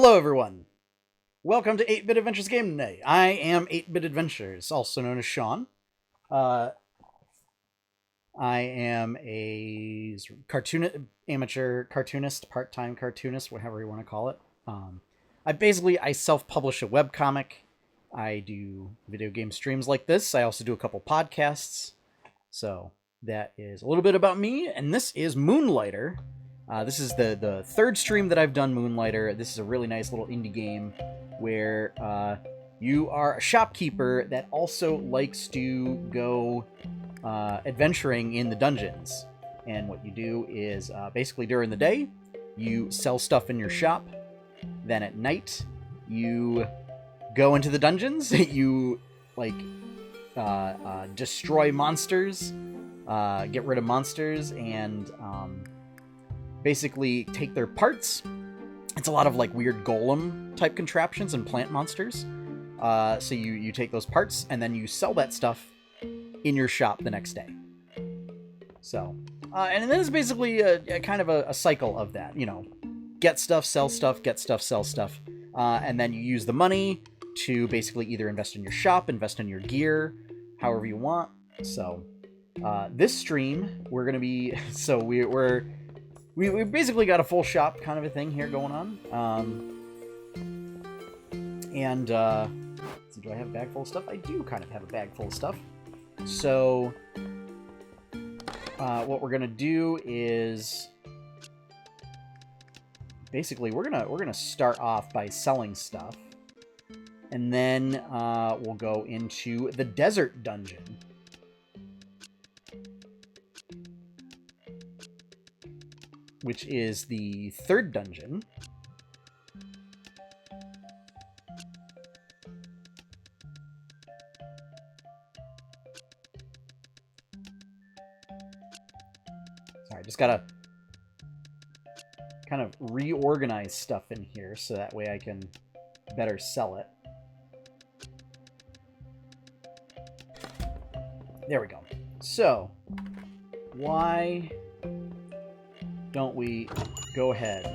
Hello, everyone. Welcome to 8-Bit Adventures Game Day. I am 8-Bit Adventures, also known as Sean. I am a amateur cartoonist, part-time cartoonist, whatever you want to call it. I self-publish a webcomic. I do video game streams like this. I also do a couple podcasts. So that is a little bit about me, and this is Moonlighter. This is the third stream that I've done Moonlighter. This is a really nice little indie game where you are a shopkeeper that also likes to go adventuring in the dungeons. And what you do is basically during the day, you sell stuff in your shop. Then at night, you go into the dungeons. You destroy monsters, get rid of monsters, and basically take their parts. It's a lot of like weird golem type contraptions and plant monsters. So you take those parts and then you sell that stuff in your shop the next day. So, and then it's basically a kind of a cycle of that, you know, get stuff, sell stuff, get stuff, sell stuff. And then you use the money to basically either invest in your shop, invest in your gear, however you want. So, this stream, we're going to be, so we basically got a full shop kind of a thing here going on. So do I have a bag full of stuff? I do kind of have a bag full of stuff. So what we're gonna do is basically we're gonna start off by selling stuff, and then we'll go into the desert dungeon. Which is the third dungeon. Sorry, just gotta kind of reorganize stuff in here so that way I can better sell it. There we go. So, why don't we go ahead,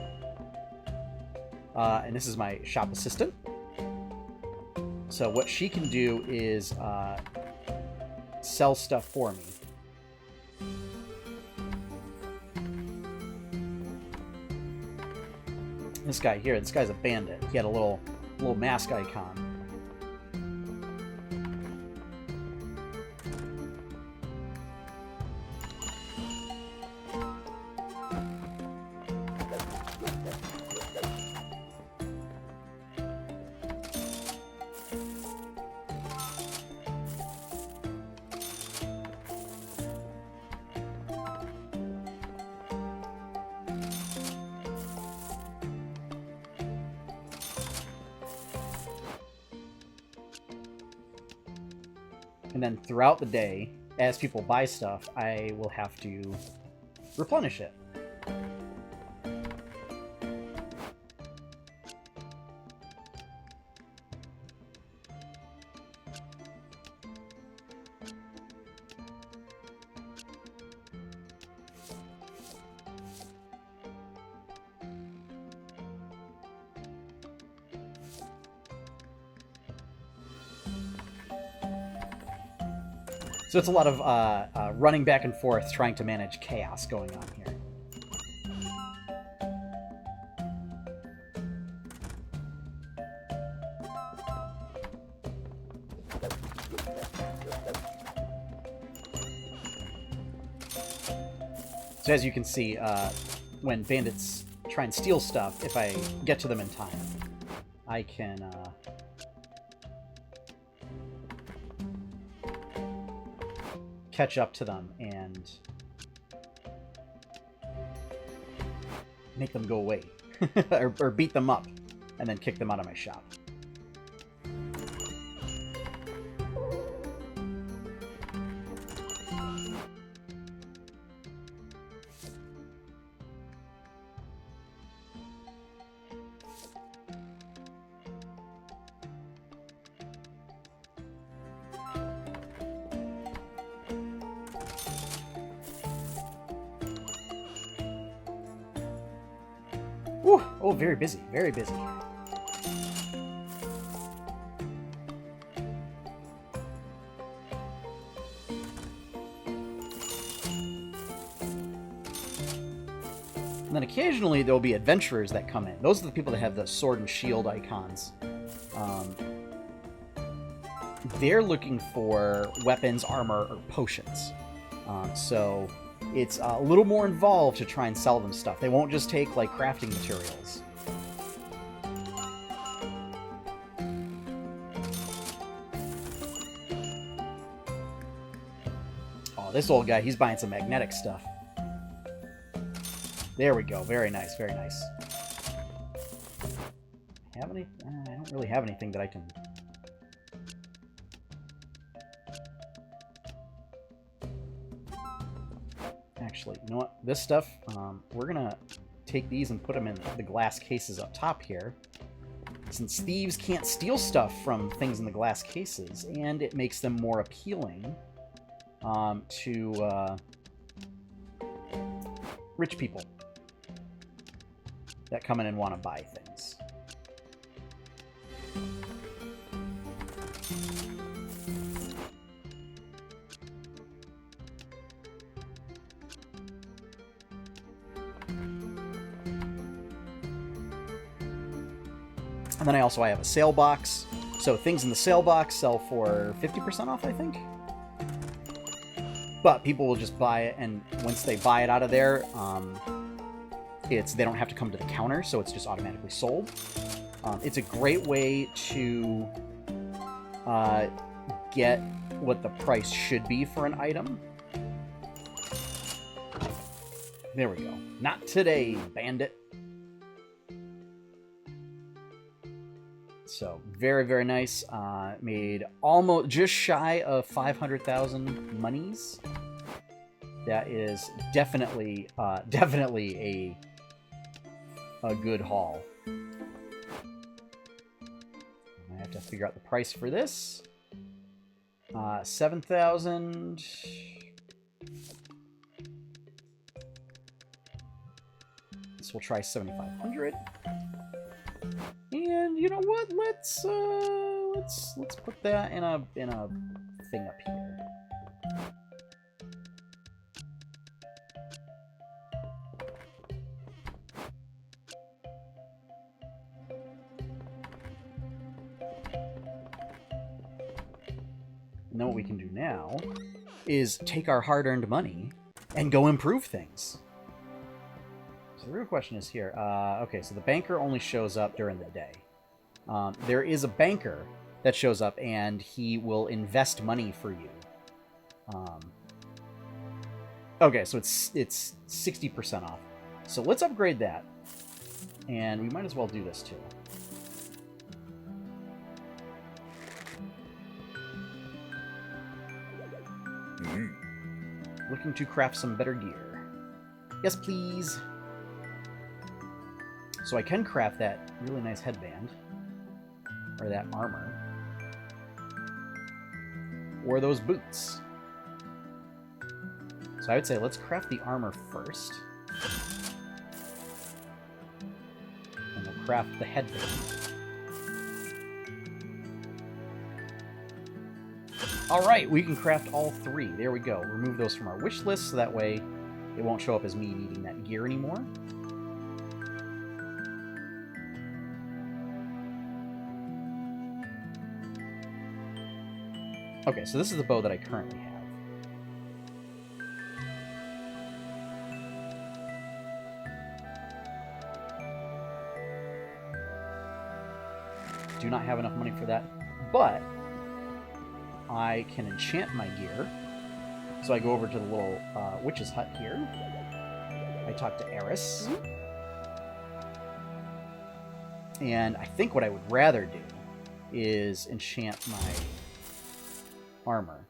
and this is my shop assistant. So what she can do is sell stuff for me. This guy here, this guy's a bandit. He had a little mask icon. And then throughout the day, as people buy stuff, I will have to replenish it. So it's a lot of running back and forth, trying to manage chaos going on here. So as you can see, when bandits try and steal stuff, if I get to them in time, I can catch up to them and make them go away or beat them up and then kick them out of my shop. Whew. Oh, very busy, very busy. And then occasionally there'll be adventurers that come in. Those are the people that have the sword and shield icons. They're looking for weapons, armor, or potions. So it's a little more involved to try and sell them stuff. They won't just take, like, crafting materials. Oh, this old guy, he's buying some magnetic stuff. There we go. Very nice, very nice. Have any? I don't really have anything that I can... Actually, you know what? This stuff, we're gonna take these and put them in the glass cases up top here. Since thieves can't steal stuff from things in the glass cases, and it makes them more appealing to rich people that come in and want to buy things. And then I have a sale box. So things in the sale box sell for 50% off, I think. But people will just buy it, and once they buy it out of there, they don't have to come to the counter, so it's just automatically sold. It's a great way to get what the price should be for an item. There we go. Not today, bandit. So, very, very nice. Made almost just shy of 500,000 monies. That is definitely a good haul. I have to figure out the price for this. 7,000. So we'll try 7,500. And you know what? Let's put that in a thing up here. And then what we can do now is take our hard-earned money and go improve things. So the real question is here. Okay, so the banker only shows up during the day. There is a banker that shows up, and he will invest money for you. Okay, so it's 60% off. So let's upgrade that. And we might as well do this too. Looking to craft some better gear. Yes, please. So I can craft that really nice headband. Or that armor. Or those boots. So I would say let's craft the armor first. And we'll craft the headband. Alright, we can craft all three. There we go. Remove those from our wish list so that way it won't show up as me needing that gear anymore. Okay, so this is the bow that I currently have. Do not have enough money for that, but I can enchant my gear. So I go over to the little witch's hut here. I talk to Eris. And I think what I would rather do is enchant my armor.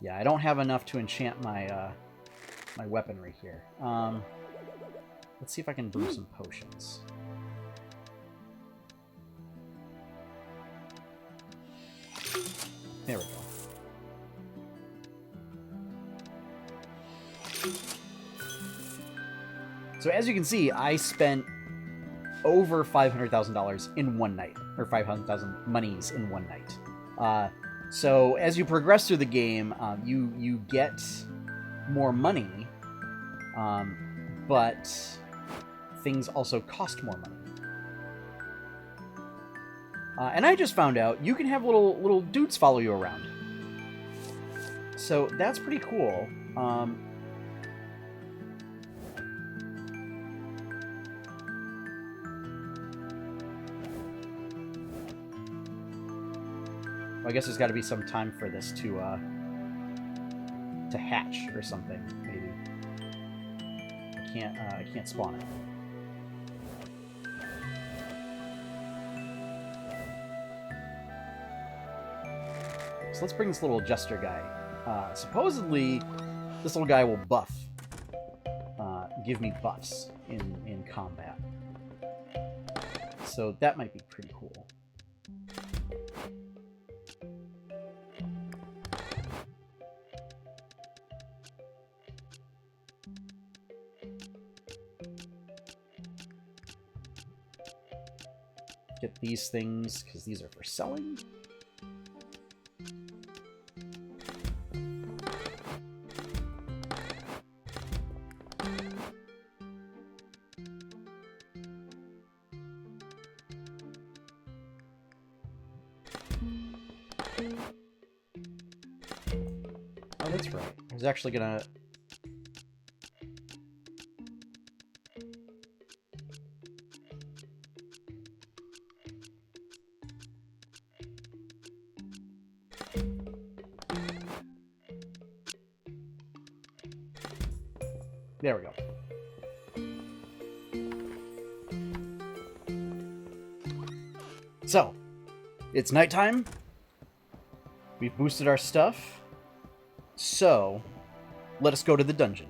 Yeah, I don't have enough to enchant my my weaponry here. Let's see if I can brew some potions. There we go. So as you can see, I spent over $500,000 in one night, or 500,000 monies in one night. So as you progress through the game, you get more money, but things also cost more money. And I just found out you can have little dudes follow you around. So that's pretty cool. I guess there's got to be some time for this to hatch or something. Maybe I can't spawn it. So let's bring this little jester guy. Supposedly, this little guy will give me buffs in combat. So that might be pretty cool. Get these things, because these are for selling. Oh, that's right. I was actually gonna... There we go. So, it's nighttime. We've boosted our stuff. So, let us go to the dungeon.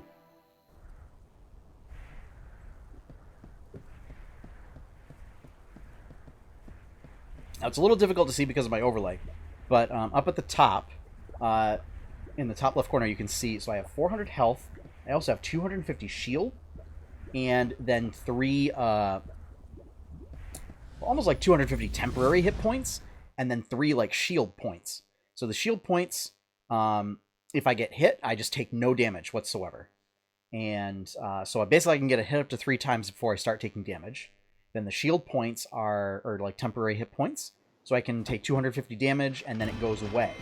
Now, it's a little difficult to see because of my overlay, but up at the top, in the top left corner, you can see, so I have 400 health. I also have 250 shield, and then 3, almost like 250 temporary hit points, and then 3, like, shield points. So the shield points, if I get hit, I just take no damage whatsoever. And so basically I can get a hit up to 3 times before I start taking damage. Then the shield points are like temporary hit points, so I can take 250 damage, and then it goes away.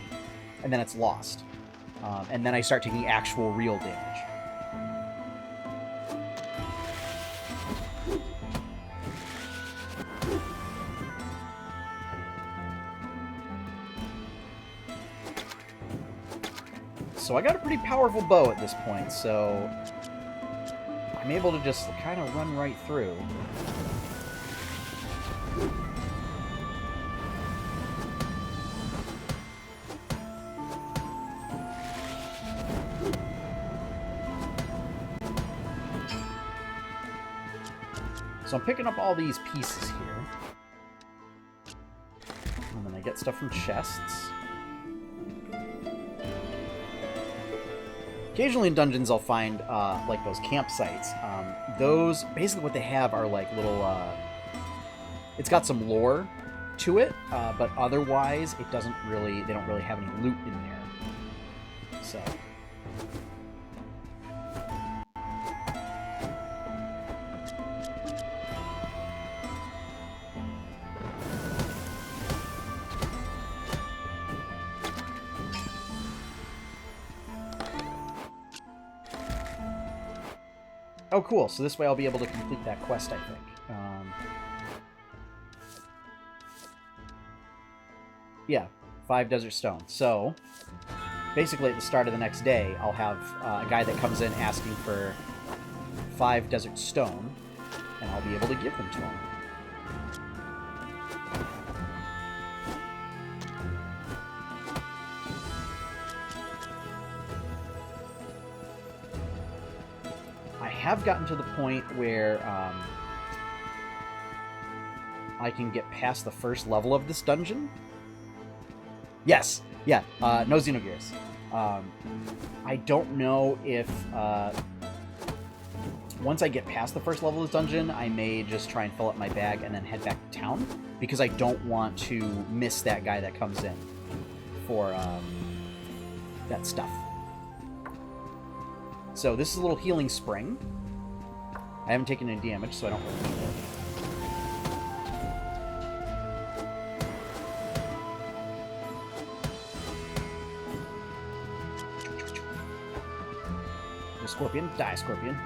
And then it's lost. And then I start taking actual real damage. So I got a pretty powerful bow at this point, so I'm able to just kind of run right through. So I'm picking up all these pieces here. And then I get stuff from chests. Occasionally in dungeons I'll find, like, those campsites. Those, basically what they have are, like, little, it's got some lore to it, but otherwise it doesn't really, they don't really have any loot in there. So... Oh, cool. So this way I'll be able to complete that quest, I think. Yeah, 5 desert stone. So, basically at the start of the next day, I'll have a guy that comes in asking for 5 desert stone, and I'll be able to give them to him. Have gotten to the point where I can get past the first level of this dungeon. Yes, yeah, no Xenogears. I don't know if once I get past the first level of this dungeon, I may just try and fill up my bag and then head back to town, because I don't want to miss that guy that comes in for that stuff. So this is a little healing spring. I haven't taken any damage, so I don't really need it. Scorpion. Die, Scorpion.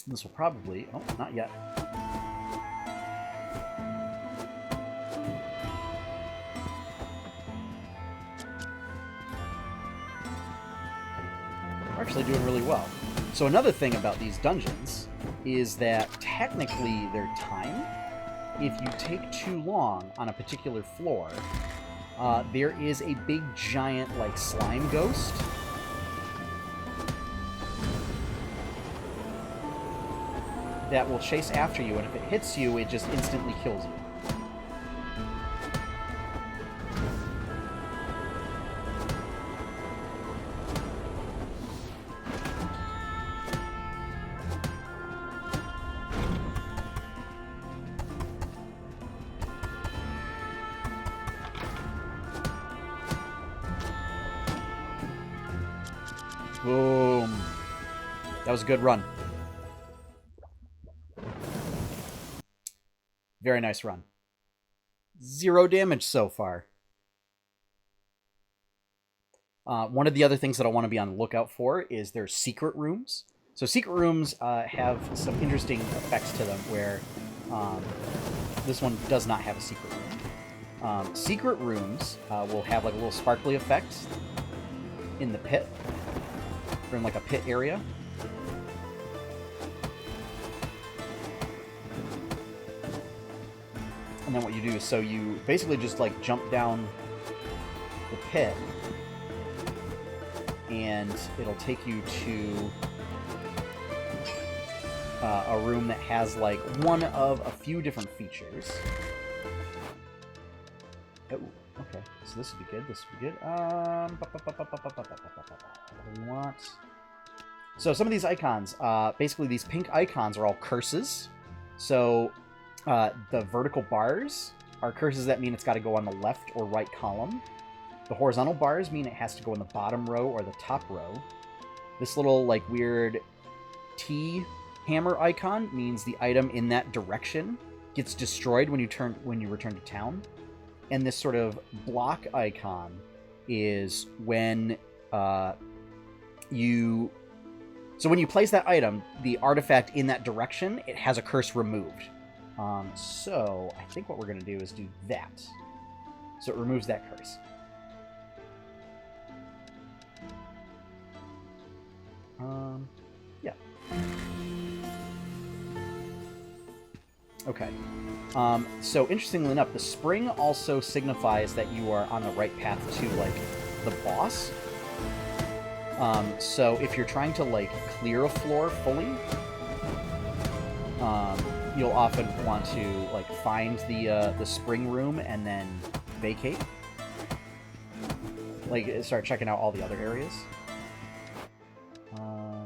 This will probably... Oh, not yet. We're actually doing really well. So another thing about these dungeons is that technically they're timed. If you take too long on a particular floor... there is a big, giant, like, slime ghost. That will chase after you, and if it hits you, it just instantly kills you. Boom. That was a good run. Very nice run. 0 damage so far. One of the other things that I want to be on the lookout for is there's secret rooms. So secret rooms have some interesting effects to them where this one does not have a secret room. Secret rooms will have like a little sparkly effect in the pit. Or in like a pit area. And then what you do is, so you basically just like jump down the pit and it'll take you to a room that has like one of a few different features. Oh, okay. So this would be good. This would be good. What do we want? So some of these icons, basically these pink icons are all curses. So the vertical bars are curses that mean it's got to go on the left or right column. The horizontal bars mean it has to go in the bottom row or the top row. This little like weird T hammer icon means the item in that direction gets destroyed when you return to town. And this sort of block icon is when so when you place that item, the artifact in that direction, it has a curse removed. So I think what we're going to do is do that. So it removes that curse. Yeah. Okay. So interestingly enough, the spring also signifies that you are on the right path to, like, the boss. So if you're trying to, like, clear a floor fully, you'll often want to, like, find the spring room and then vacate. Like, start checking out all the other areas. I'll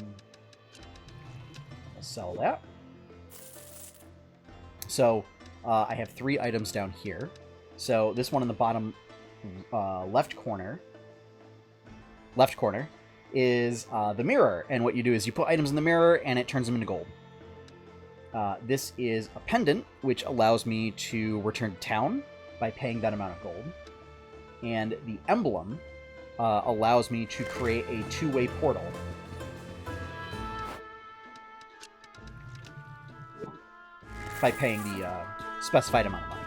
sell that. So, I have 3 items down here. So, this one in the bottom left corner is the mirror. And what you do is you put items in the mirror and it turns them into gold. This is a pendant, which allows me to return to town by paying that amount of gold. And the emblem allows me to create a 2-way portal. By paying the specified amount of money.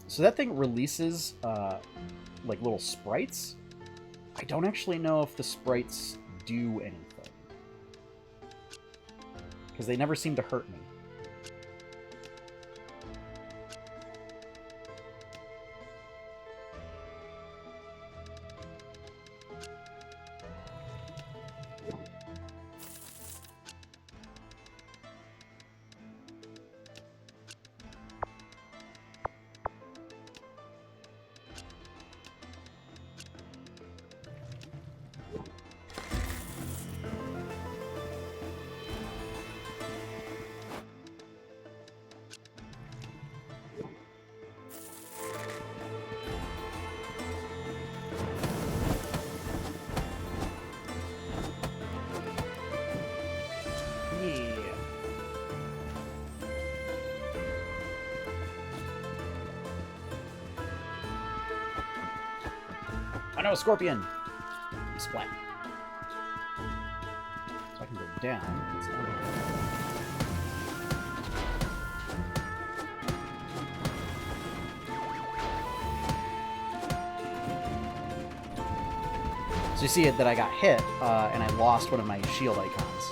So that thing releases like little sprites. I don't actually know if the sprites do anything, because they never seem to hurt me. Oh no, Scorpion! Splat. So I can go down. So you see it that I got hit, and I lost one of my shield icons.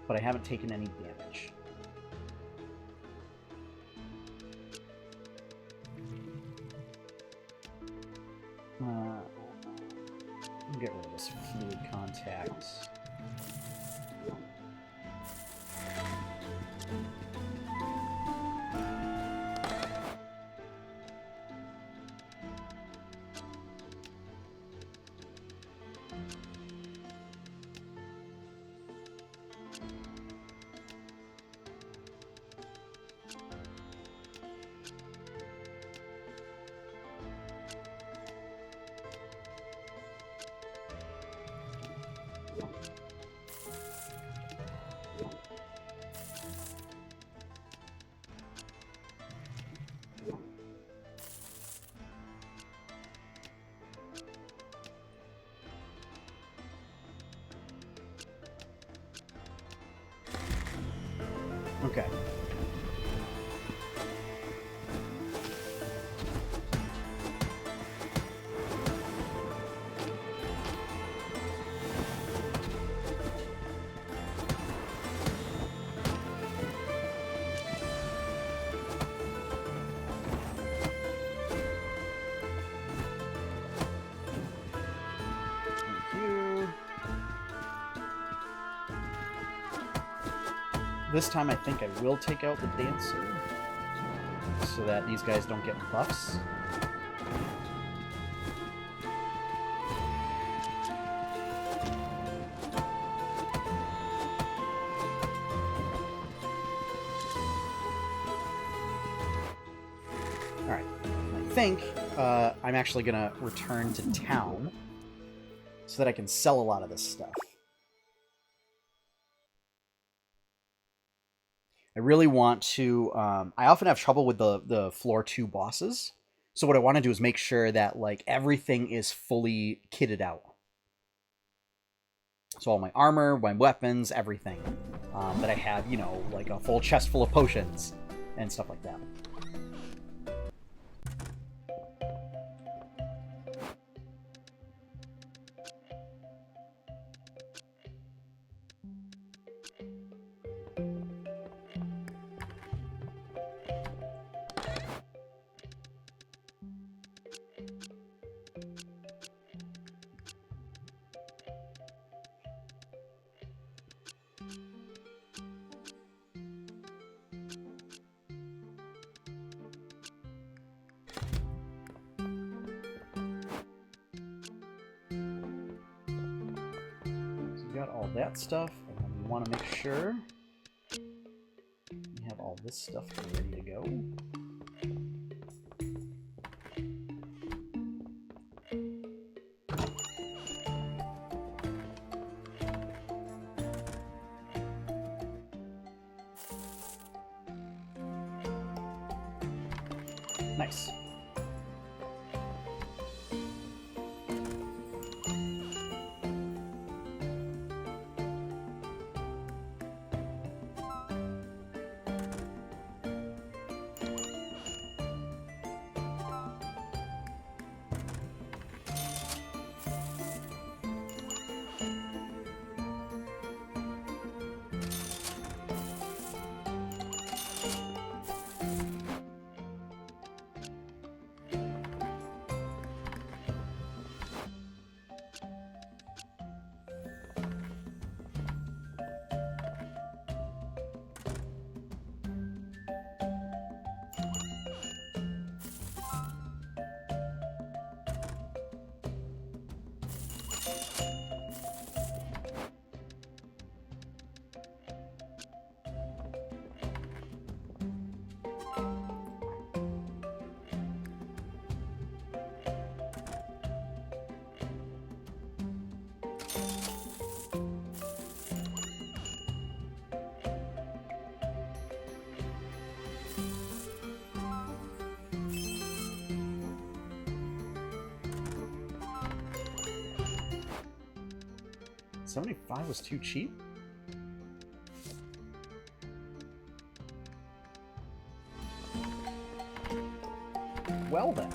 But I haven't taken any damage. Get rid of this fluid contact. Okay. This time I think I will take out the Dancer so that these guys don't get buffs. Alright, I think I'm actually going to return to town so that I can sell a lot of this stuff. I really want to... I often have trouble with the floor 2 bosses. So what I want to do is make sure that like everything is fully kitted out. So all my armor, my weapons, everything. That I have, you know, like a full chest full of potions and stuff like that. Got all that stuff, and then we want to make sure we have all this stuff ready to go. Nice. 75 was too cheap? Well then.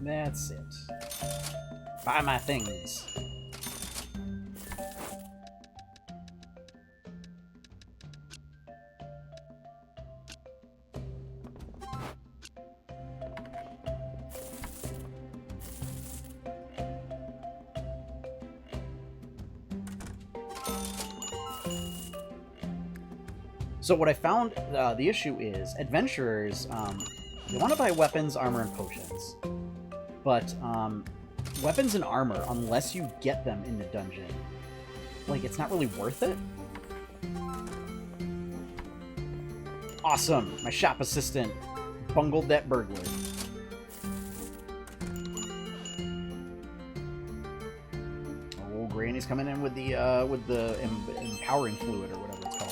That's it. Buy my things. So what I found, the issue is, adventurers, they want to buy weapons, armor, and potions. But, weapons and armor, unless you get them in the dungeon, like, it's not really worth it. Awesome! My shop assistant bungled that burglar. Oh, Granny's coming in with the empowering fluid, or whatever it's called.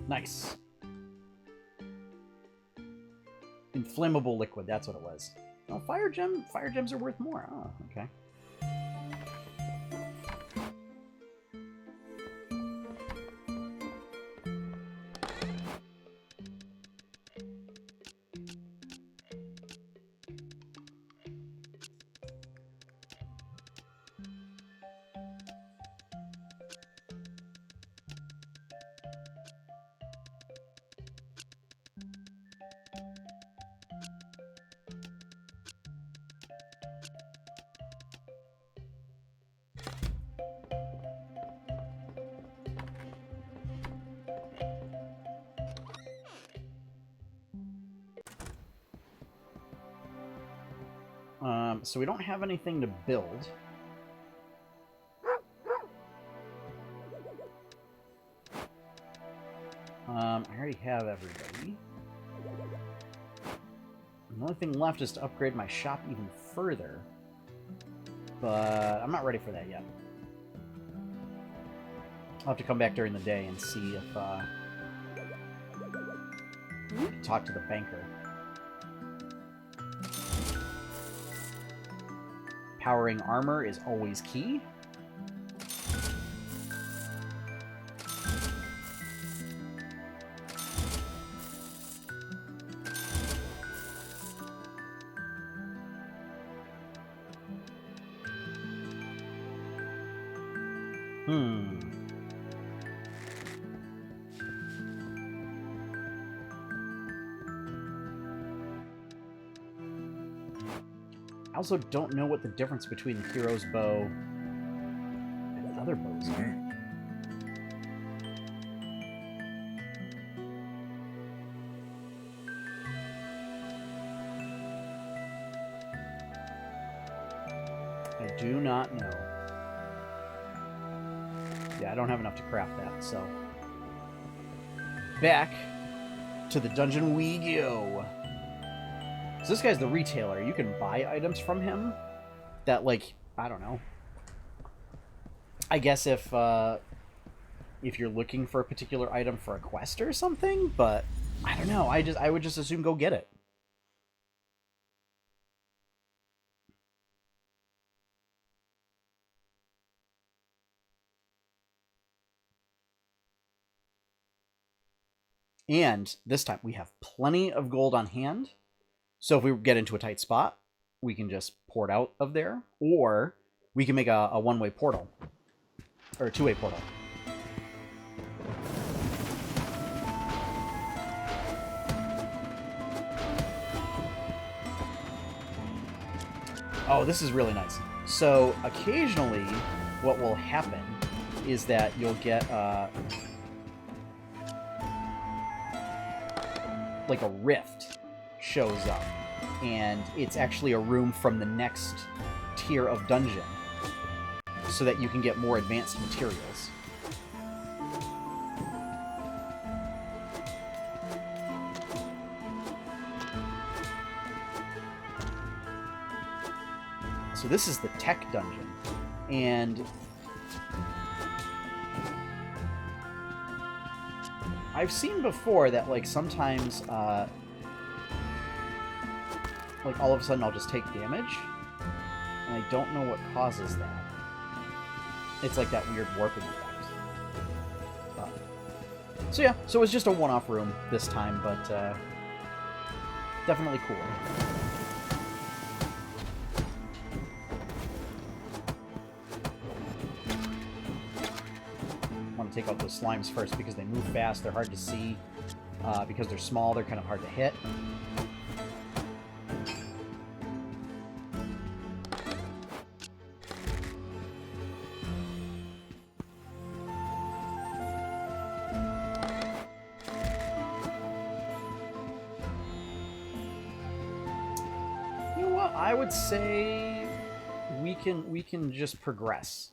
Nice. Inflammable liquid, that's what it was. Oh, fire gems are worth more. Oh, okay. So we don't have anything to build. I already have everybody. The only thing left is to upgrade my shop even further. But I'm not ready for that yet. I'll have to come back during the day and see if we can talk to the banker. Powering armor is always key. I also don't know what the difference between the hero's bow and the other bows are. I do not know. Yeah, I don't have enough to craft that, so... Back to the dungeon we go. So this guy's the retailer. You can buy items from him that, like, I don't know. I guess if you're looking for a particular item for a quest or something, but I don't know. I would just assume go get it. And this time we have plenty of gold on hand. So if we get into a tight spot, we can just port out of there. Or we can make a one-way portal. Or a two-way portal. Oh, this is really nice. So occasionally what will happen is that you'll get like a rift shows up, and it's actually a room from the next tier of dungeon so that you can get more advanced materials. So this is the tech dungeon, and I've seen before that, like, sometimes, like, all of a sudden I'll just take damage, and I don't know what causes that. It's like that weird warping effect. So yeah, so it was just a one-off room this time, but definitely cool. Take out those slimes first because they move fast, they're hard to see. Because they're small, they're kind of hard to hit. You know what? I would say we can just progress.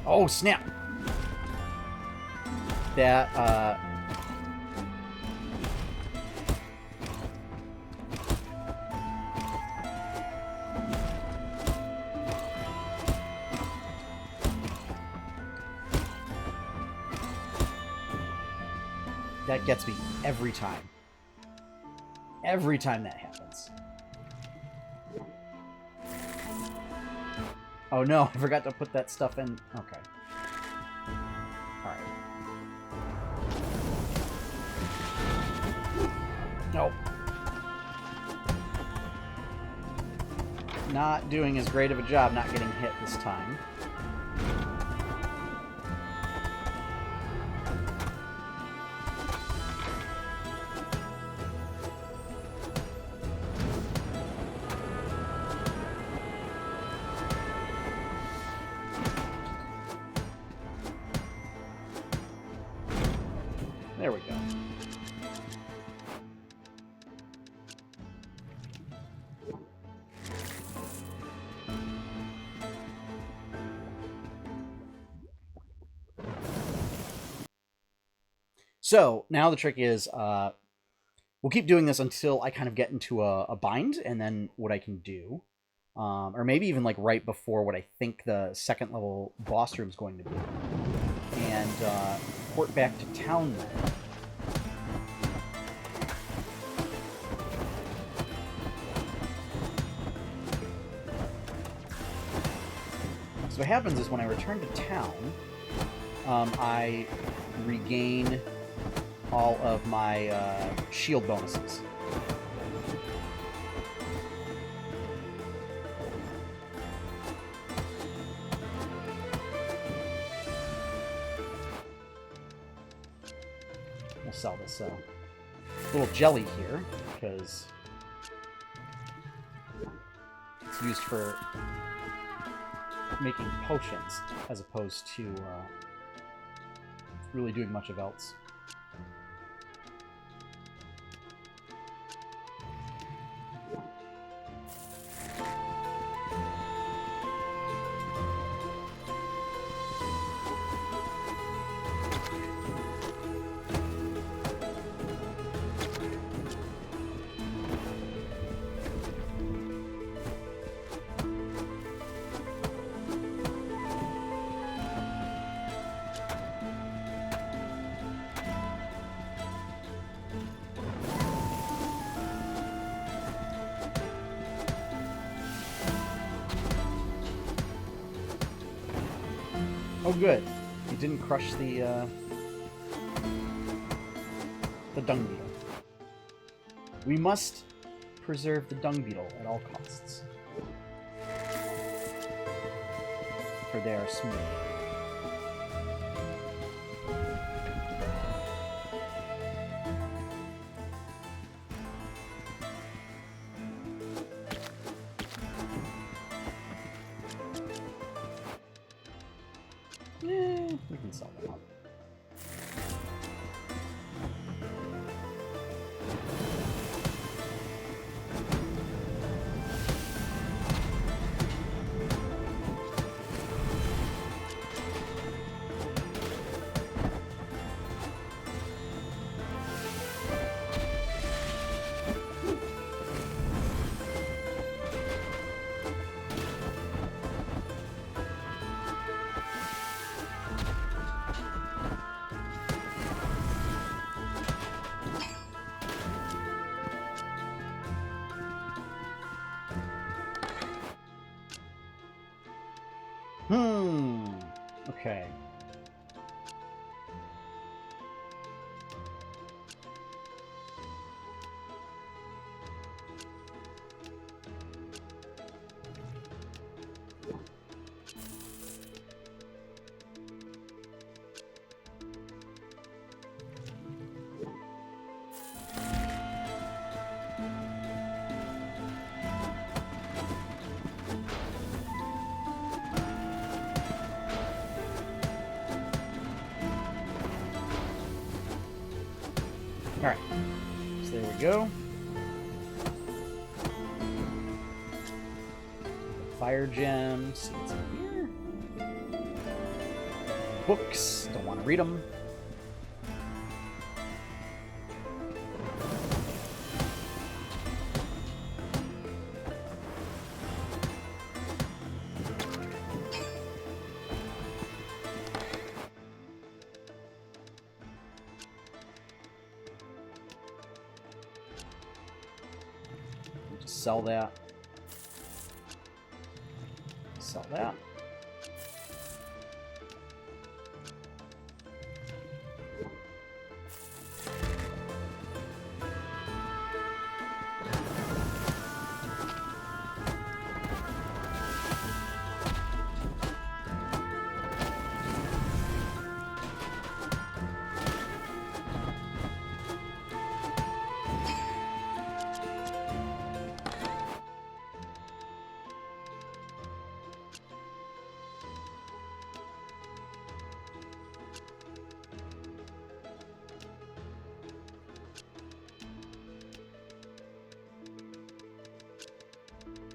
Oh, snap! That, that gets me every time. Every time that happens. Oh no, I forgot to put that stuff in. Okay. Alright. Nope. Not doing as great of a job not getting hit this time. There we go. So now the trick is, we'll keep doing this until I kind of get into a bind, and then what I can do, or maybe even like right before what I think the second level boss room is going to be, and port back to town then. So what happens is when I return to town, I regain all of my shield bonuses. We'll sell this little jelly here, because it's used for making potions as opposed to really doing much of else. good. You didn't crush the dung beetle. We must preserve the dung beetle at all costs. For they are smooth. We can sell them up. Okay. Alright, so there we go. Fire gems. What's in here? Books. Don't want to read them. Sell that. Sell that.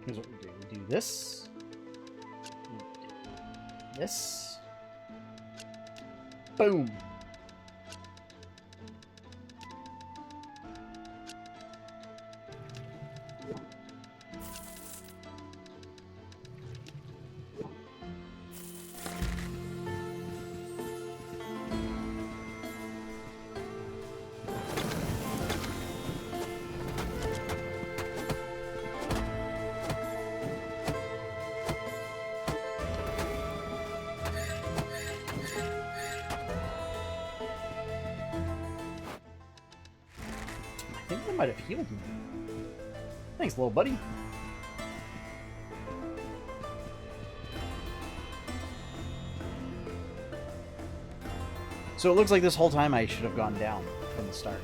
Here's what we do. We do this. We do this. Boom. I think they might have healed me. Thanks, little buddy. So it looks like this whole time I should have gone down from the start.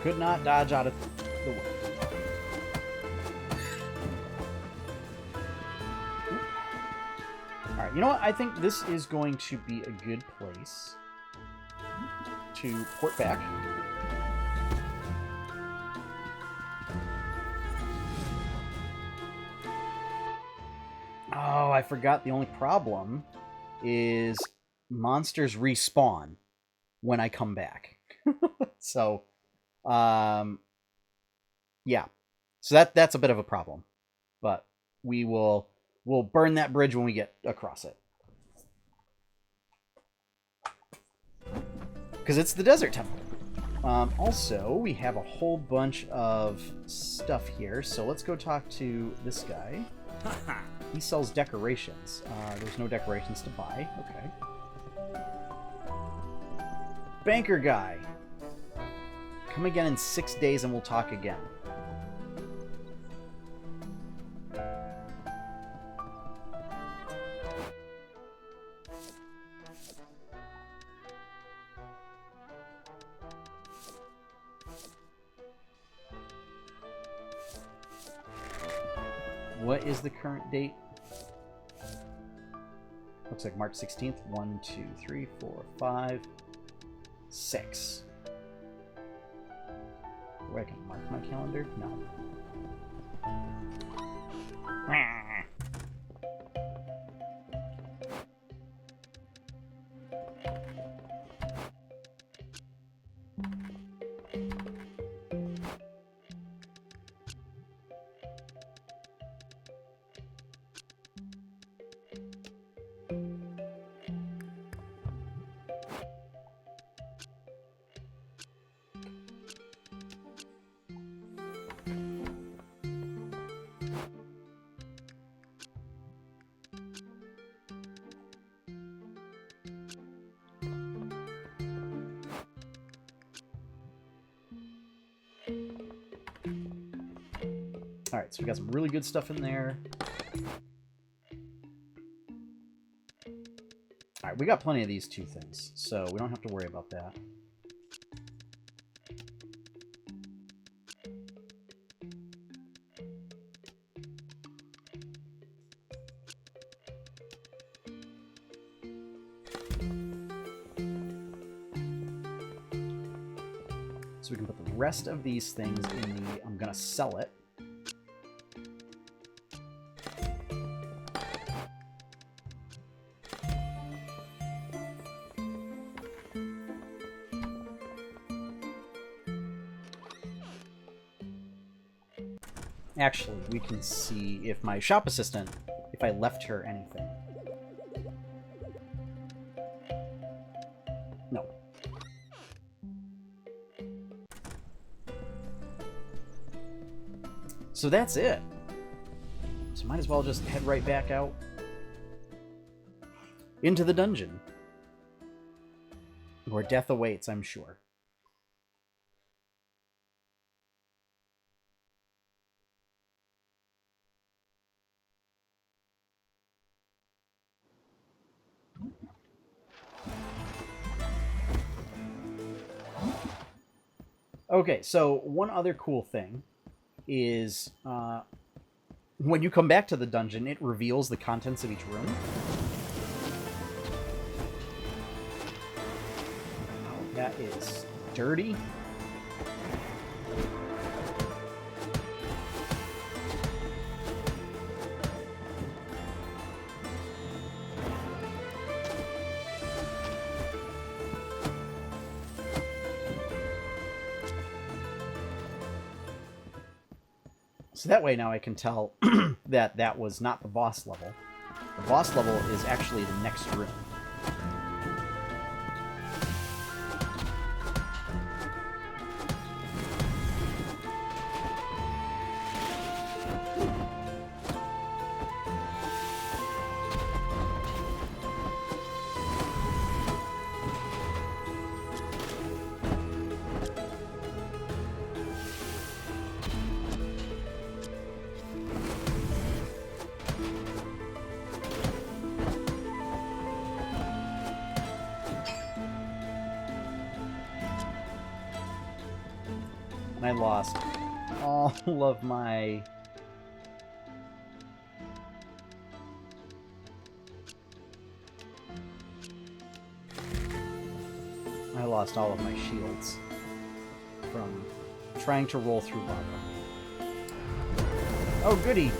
Could not dodge out of the way. Alright, you know what? I think this is going to be a good place to port back. Oh, I forgot the only problem is monsters respawn when I come back. So... yeah, so that's a bit of a problem, but we'll burn that bridge when we get across it. Because it's the desert temple. Also, we have a whole bunch of stuff here, so let's go talk to this guy. He sells decorations. There's no decorations to buy. Okay. Banker guy. Come again in 6 days and we'll talk again. What is the current date? Looks like March 16th. 1, 2, 3, 4, 5, 6. Where I can mark my calendar? No. Alright, so we got some really good stuff in there. Alright, we got plenty of these two things, so we don't have to worry about that. So we can put the rest of these things in the I'm gonna sell it. Actually, we can see if my shop assistant, if I left her anything. No. So that's it. So might as well just head right back out into the dungeon, where death awaits, I'm sure. Okay, so one other cool thing is when you come back to the dungeon, it reveals the contents of each room. That is dirty. So that way now I can tell that that was not the boss level. The boss level is actually the next room. And I lost all of my... I lost all of my shields from trying to roll through lava. Oh, goody!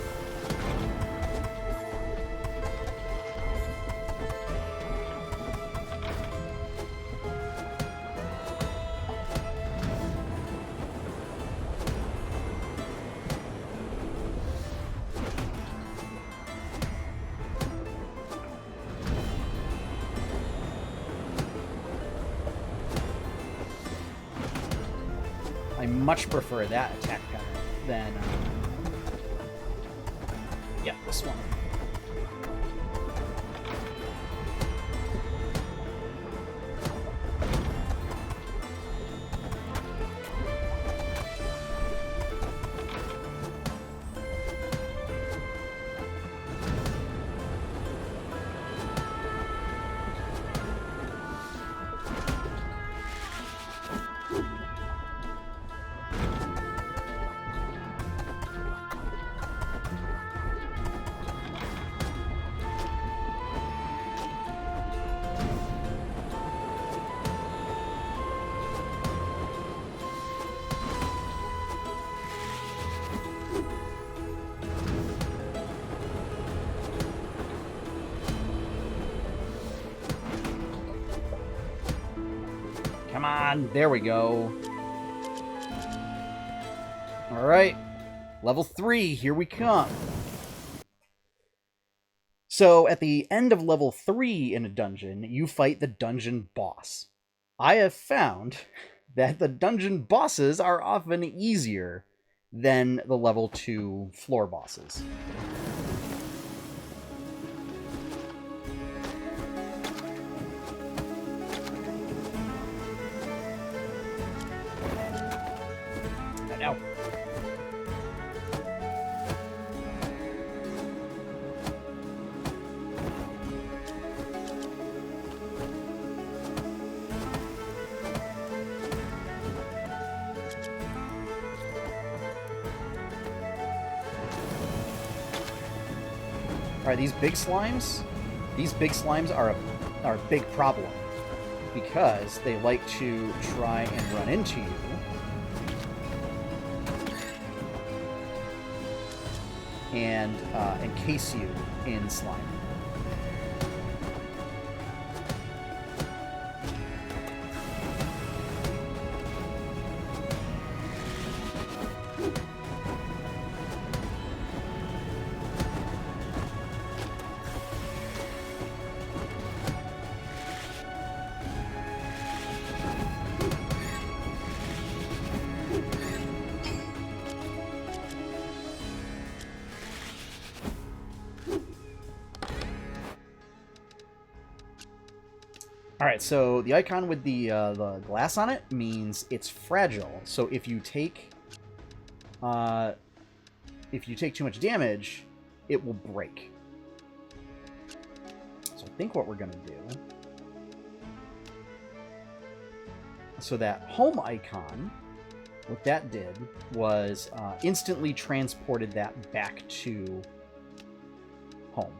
I much prefer that attack pattern than yeah, this one. Come on, there we go. Alright, level 3, here we come. So, at the end of level 3 in a dungeon, you fight the dungeon boss. I have found that the dungeon bosses are often easier than the level 2 floor bosses. Now. Alright, these big slimes are a big problem because they like to try and run into you. And encase you in slime. Alright, so the icon with the glass on it means it's fragile. So if you take too much damage, it will break. So I think what we're gonna do, so that home icon, what that did was instantly transported that back to home.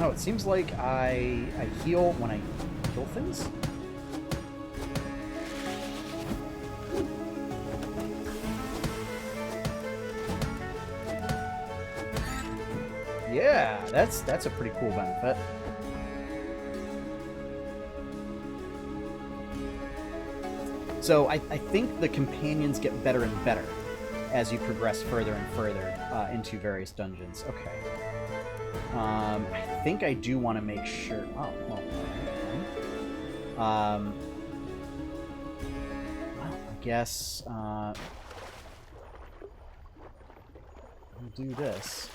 Oh, it seems like I heal when I kill things? Yeah, that's a pretty cool benefit. So I think the companions get better and better as you progress further and further into various dungeons. Okay. I think I do want to make sure... Oh, well, well, I guess... I'll do this.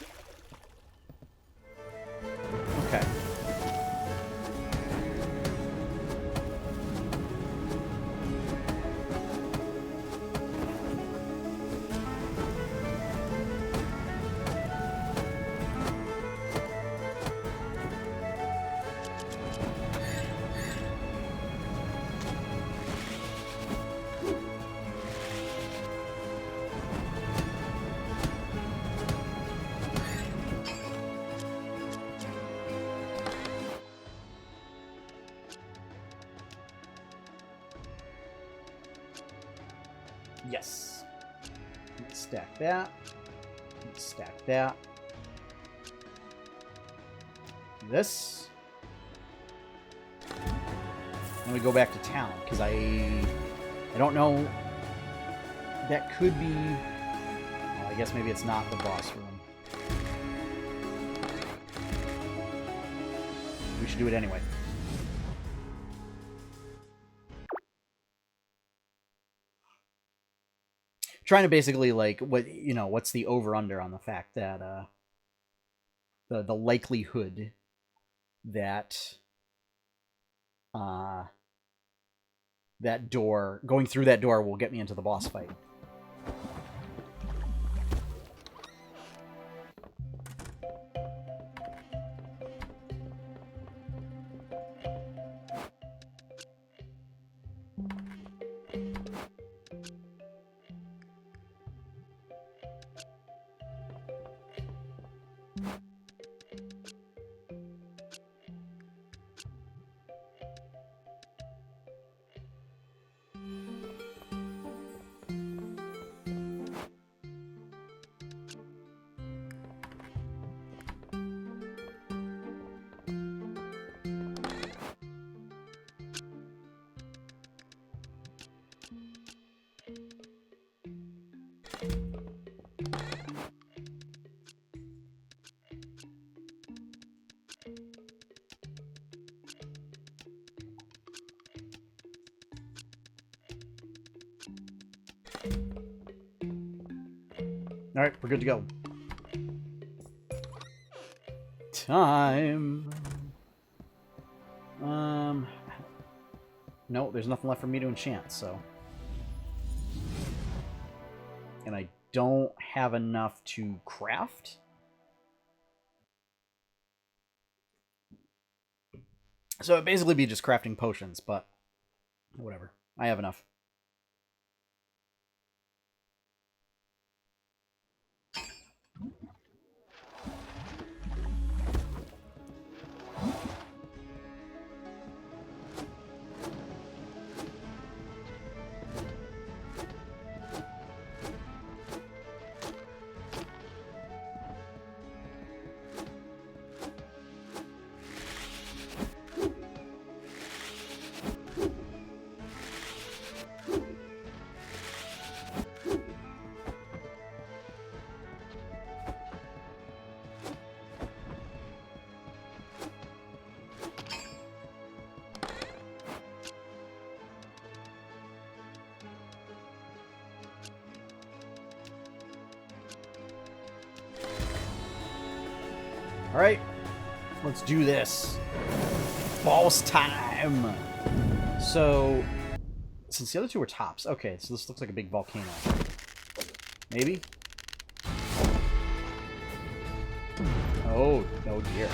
Yes. Stack that. Stack that. This. And we go back to town, because I don't know. That could be... Well, I guess maybe it's not the boss room. We should do it anyway. Trying to basically, like, what's the over-under on the fact that, the likelihood that, that door, going through that door will get me into the boss fight. Alright, we're good to go. Time. No, there's nothing left for me to enchant, so. And I don't have enough to craft. So it'd basically be just crafting potions, but whatever. I have enough. Alright, let's do this. Boss time! So, since the other two were tops, okay, so this looks like a big volcano. Maybe? Oh, oh dear.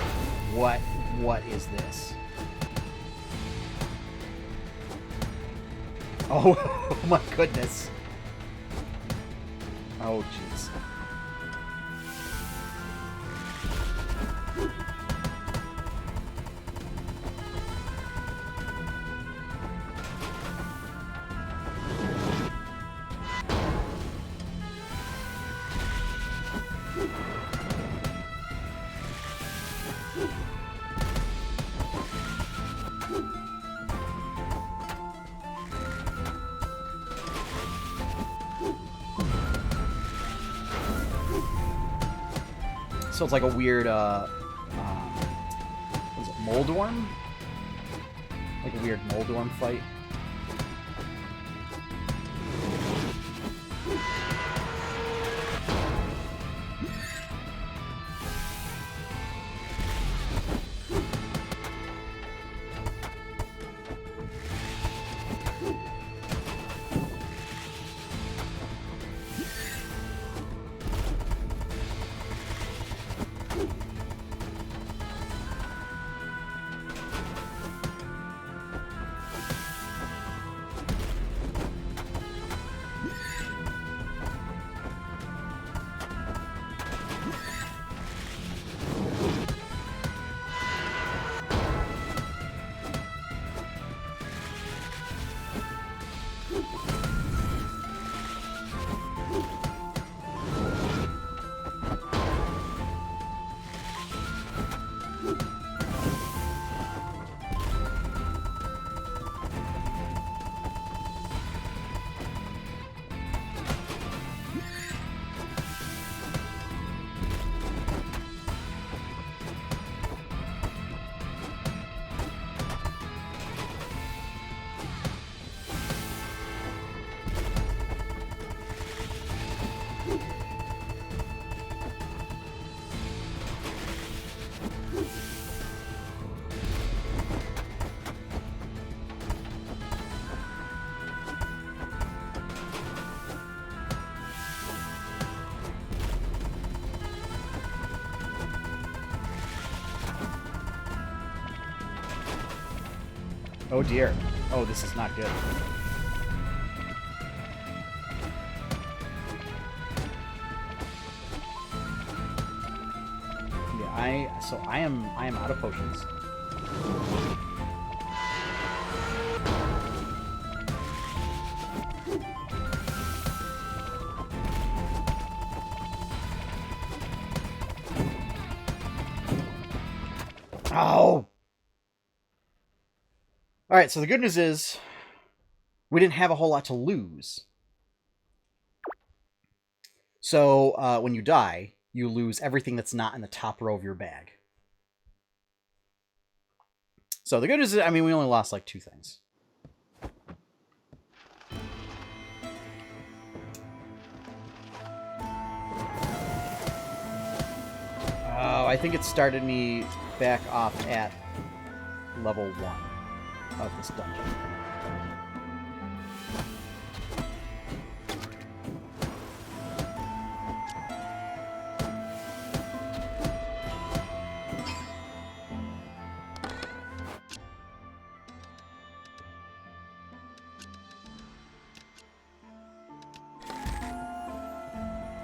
What is this? Oh, oh my goodness. Oh, jeez. So it's like a weird, what is it, Moldworm? Like a weird Moldworm fight. Oh dear. Oh, this is not good. Yeah, I am out of potions. Oh! Alright, so the good news is we didn't have a whole lot to lose. So when you die, you lose everything that's not in the top row of your bag. So the good news is, I mean, we only lost like 2 things. Oh, I think it started me back off at level 1 of this dungeon.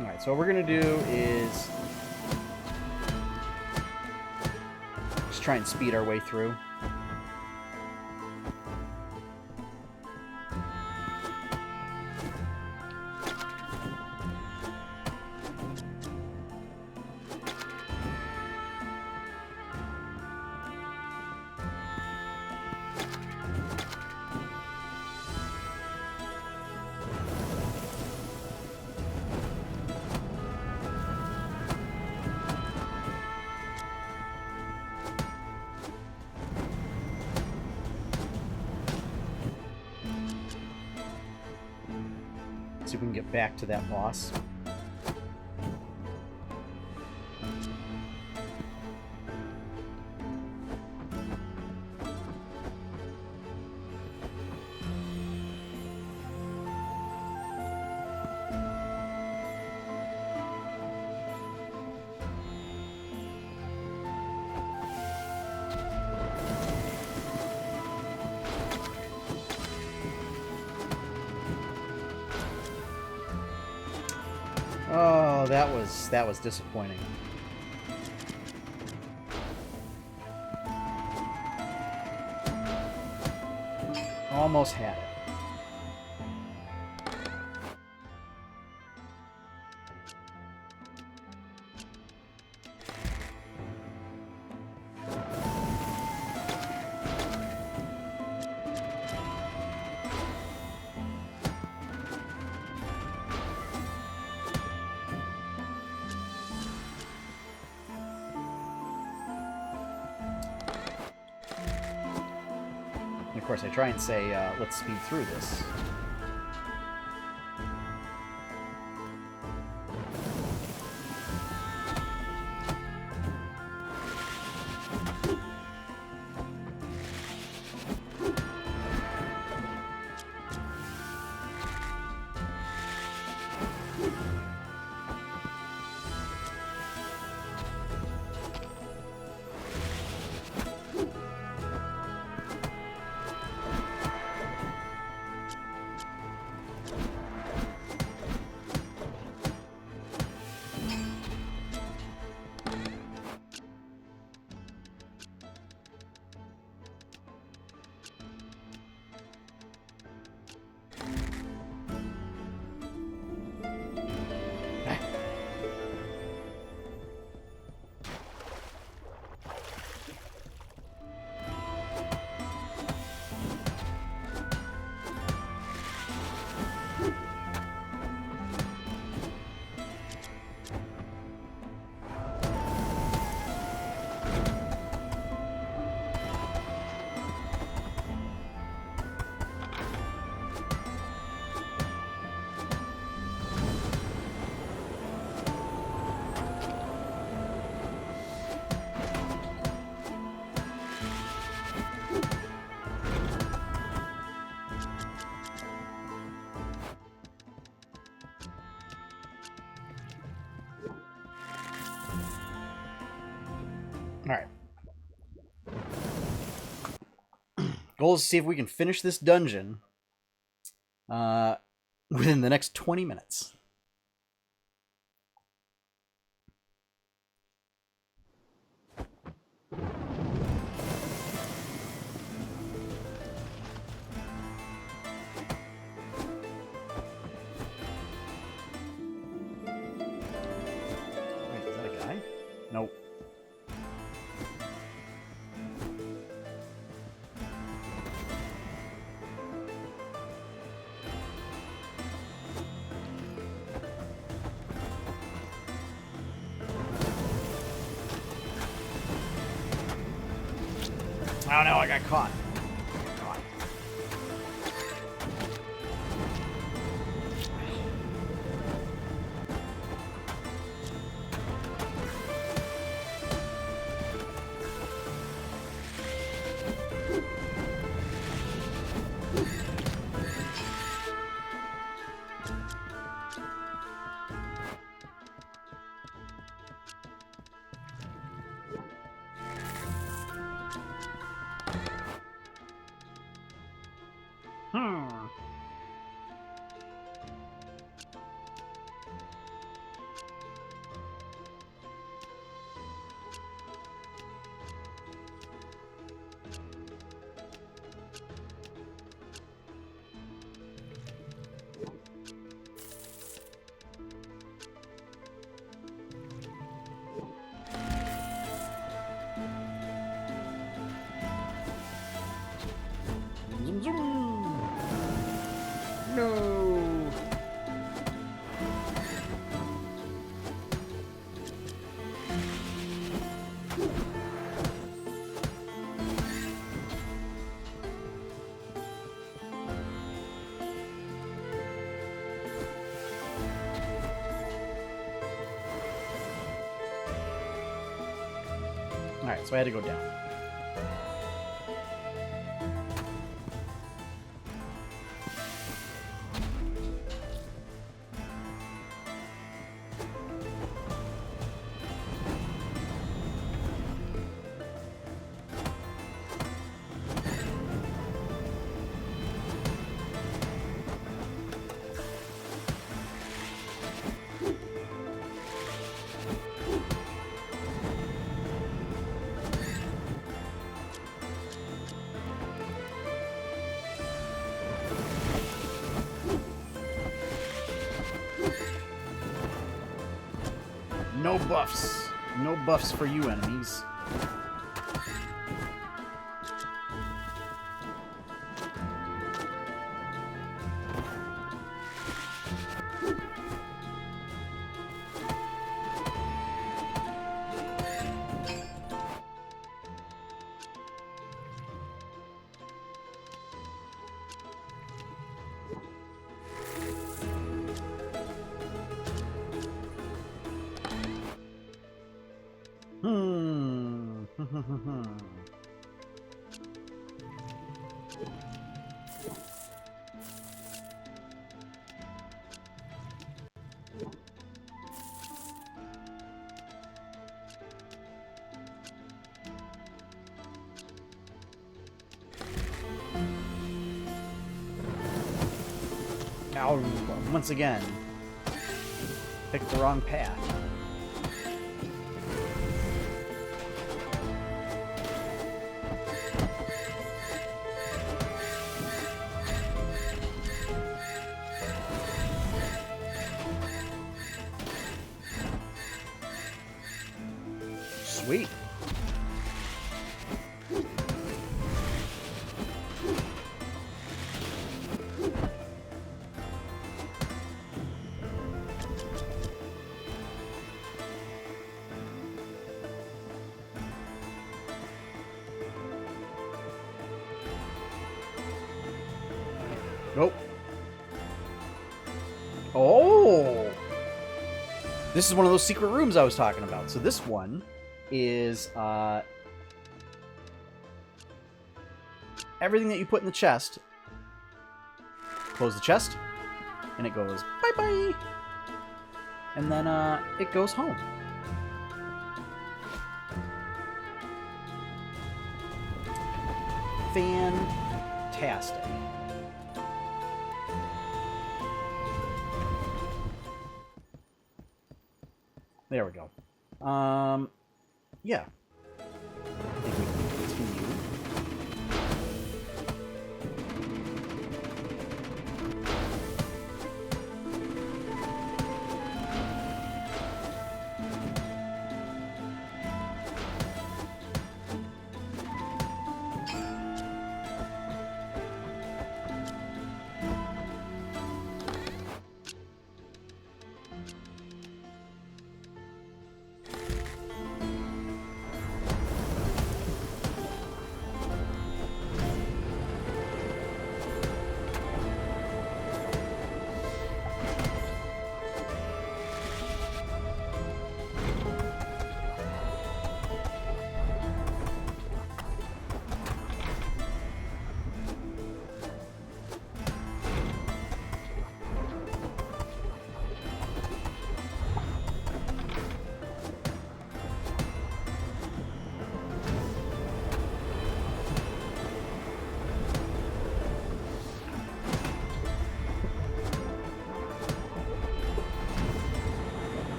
Alright, so what we're going to do is just try and speed our way through. See if we can get back to that boss. Oh, that was disappointing. Almost had it. And of course, I try and say, let's speed through this. goal is to see if we can finish this dungeon within the next 20 minutes. Wait, is that a guy? Nope. Oh no, I got caught. Zoom, zoom. No. All right, so I had to go down. No buffs. No buffs for you enemies. Now, once again, picked the wrong path. Sweet. Nope. Oh! This is one of those secret rooms I was talking about. So this one is everything that you put in the chest. Close the chest, and it goes bye-bye. And then it goes home. Fantastic. fantastic. There we go. Yeah. I think we can continue.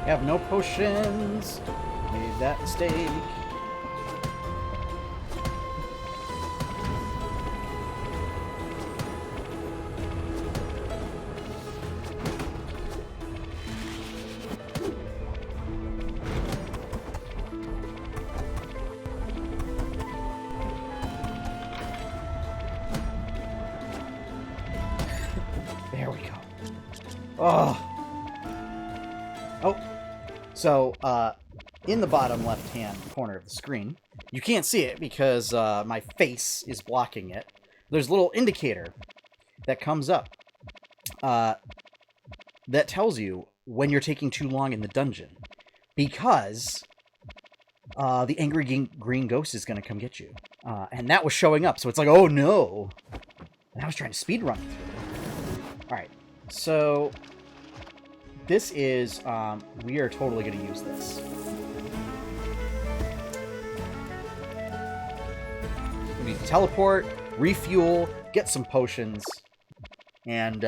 Have no potions. Made that mistake. There we go. Oh. Oh. So, in the bottom left-hand corner of the screen, you can't see it because my face is blocking it. There's a little indicator that comes up that tells you when you're taking too long in the dungeon, because the angry green ghost is going to come get you. And that was showing up, so it's like, oh no! And I was trying to speedrun through. Alright, so this is, we are totally going to use this. We need to teleport, refuel, get some potions, and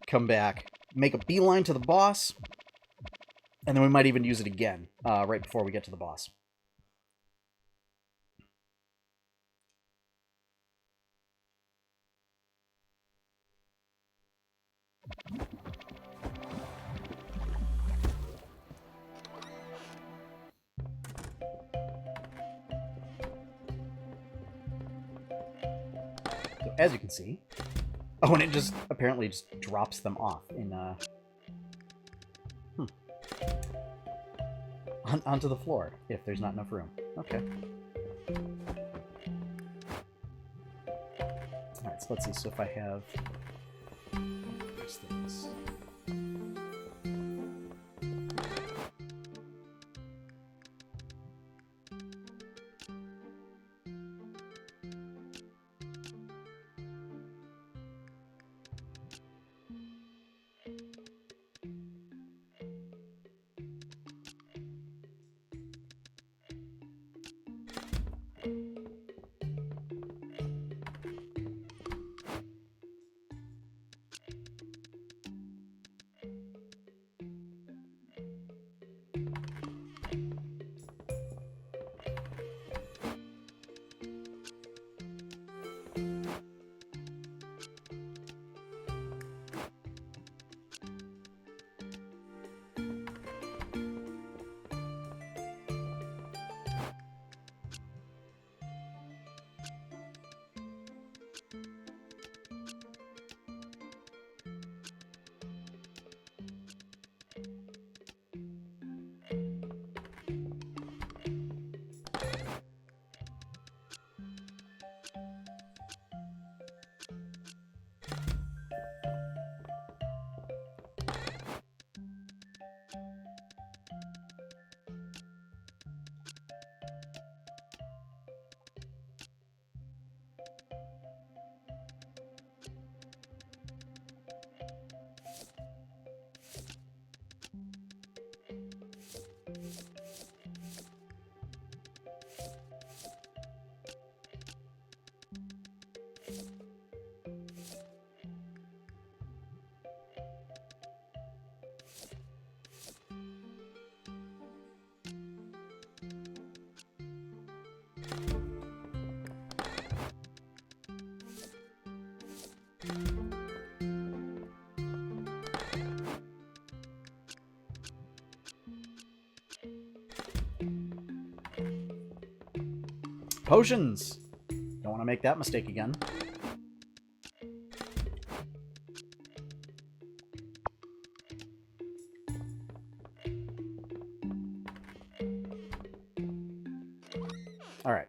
come back, make a beeline to the boss, and then we might even use it again right before we get to the boss. So as you can see, oh, and it just apparently just drops them off in onto the floor if there's not enough room. Okay. Alright, so let's see. So if I have these things. Potions! Don't want to make that mistake again. Alright.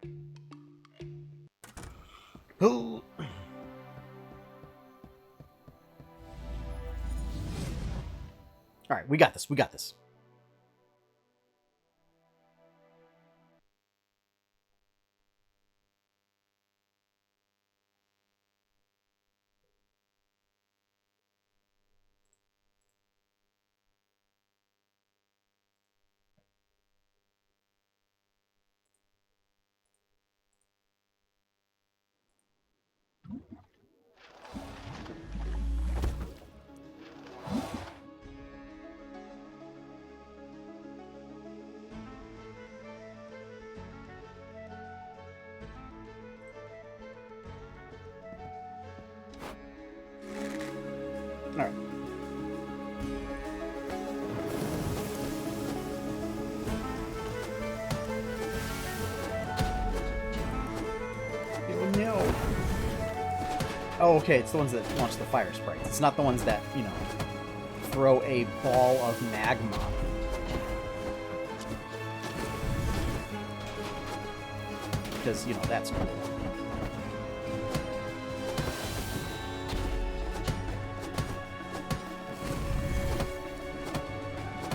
Ooh. Alright, we got this. We got this. Alright. Oh no! Oh, okay, it's the ones that launch the fire sprites. It's not the ones that, you know, throw a ball of magma. Because, you know, that's cool.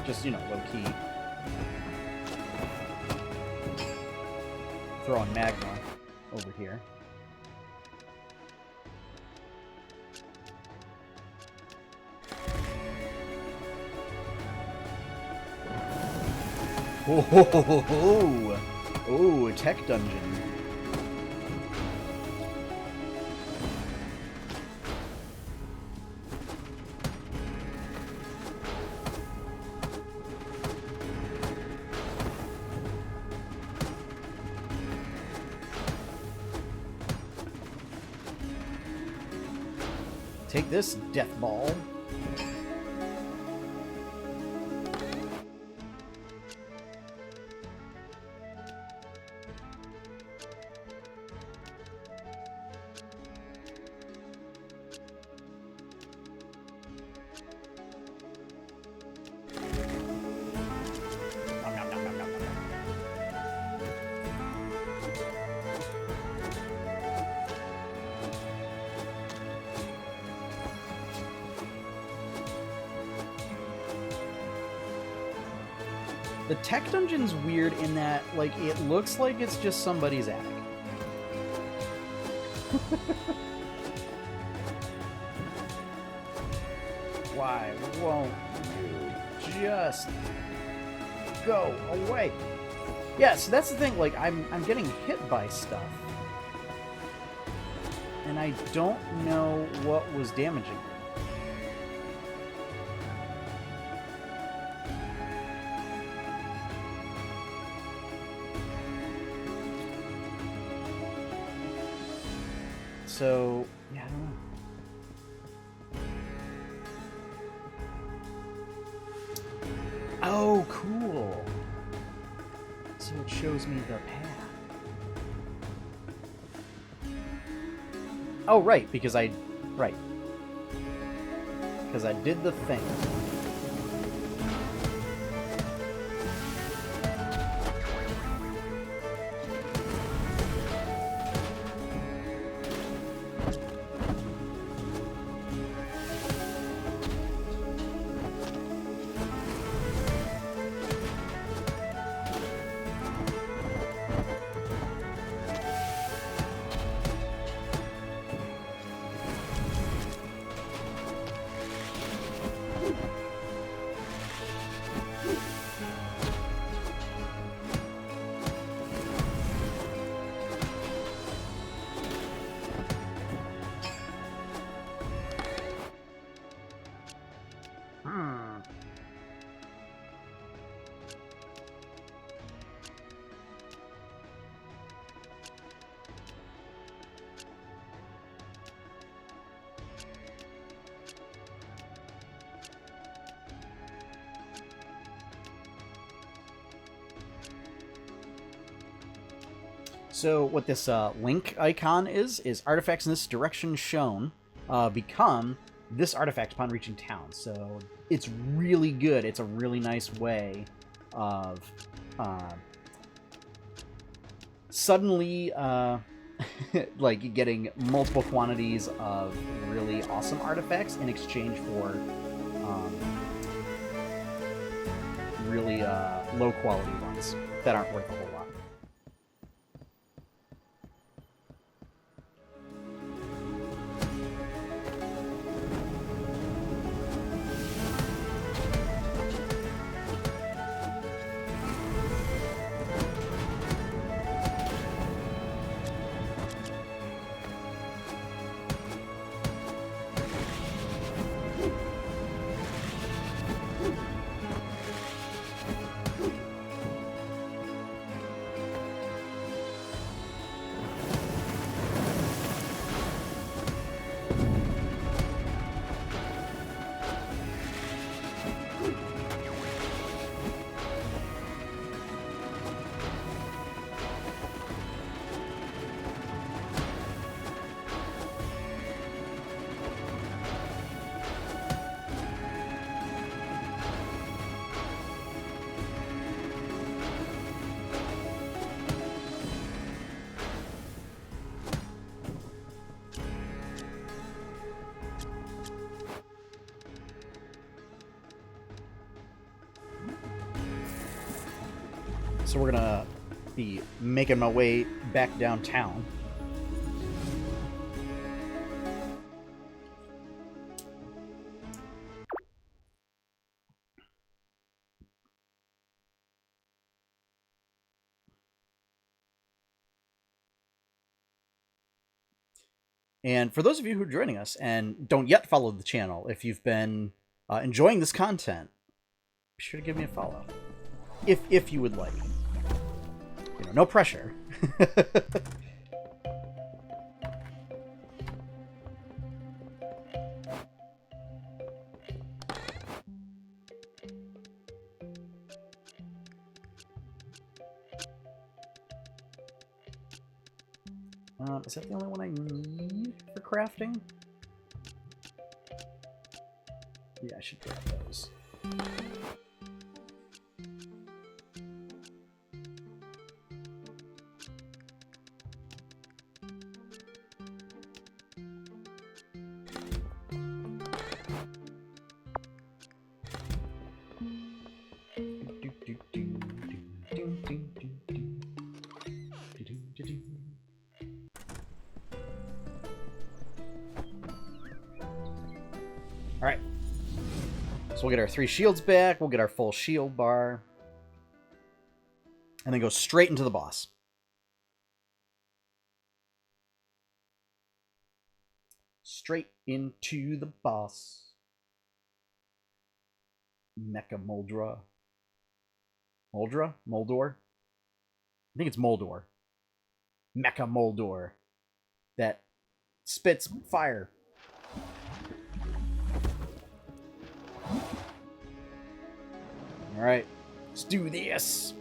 Just, you know, low-key throwing magma over here. Oh, tech dungeon. Take this, death ball. The tech dungeon's weird in that, like, it looks like it's just somebody's attic. Why won't you just go away? Yeah, so that's the thing, like, I'm getting hit by stuff. And I don't know what was damaging it. So, yeah, I don't know. Oh, cool. So it shows me the path. Oh, right, because I did the thing. So what this link icon is artifacts in this direction shown become this artifact upon reaching town. So it's really good. It's a really nice way of suddenly like getting multiple quantities of really awesome artifacts in exchange for really low quality ones that aren't worth a whole lot. So we're gonna be making my way back downtown. And for those of you who are joining us and don't yet follow the channel, if you've been enjoying this content, be sure to give me a follow. If you would like. You know, no pressure. Is that the only one I need for crafting? Yeah, I should grab those. Alright. So we'll get our 3 shields back, we'll get our full shield bar, and then go straight into the boss. Straight into the boss. Mecha Moldra. Moldra? Moldor? I think it's Moldor. Mecha Moldor. That spits fire. Alright, let's do this.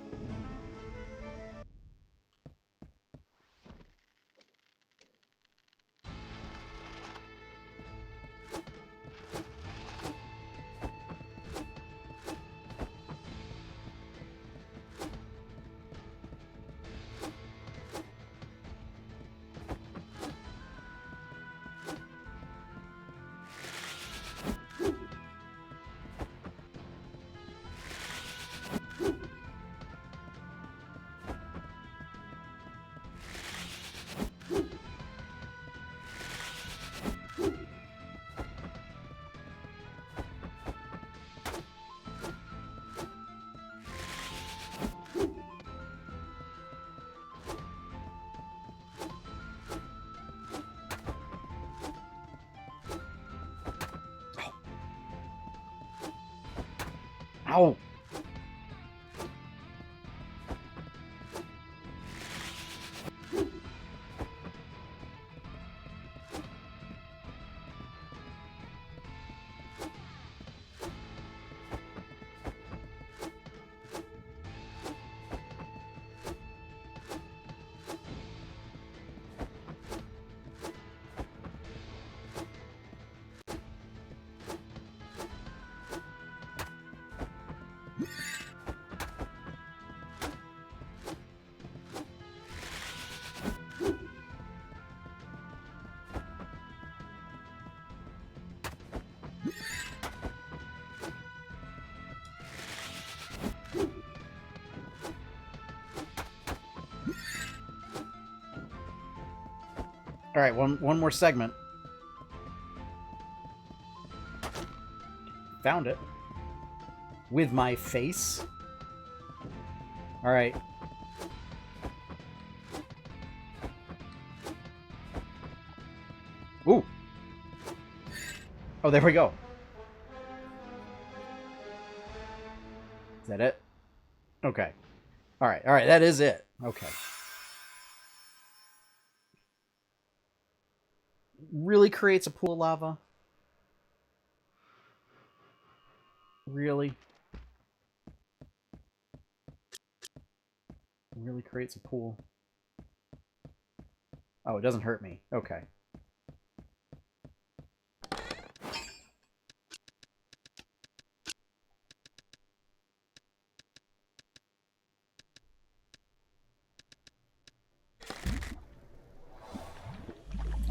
Ow! All right, one more segment. Found it. With my face. All right. Ooh. Oh, there we go. Is that it? Okay. All right. All right. That is it. Okay. Really creates a pool of lava? Really? Really creates a pool? Oh, it doesn't hurt me. Okay.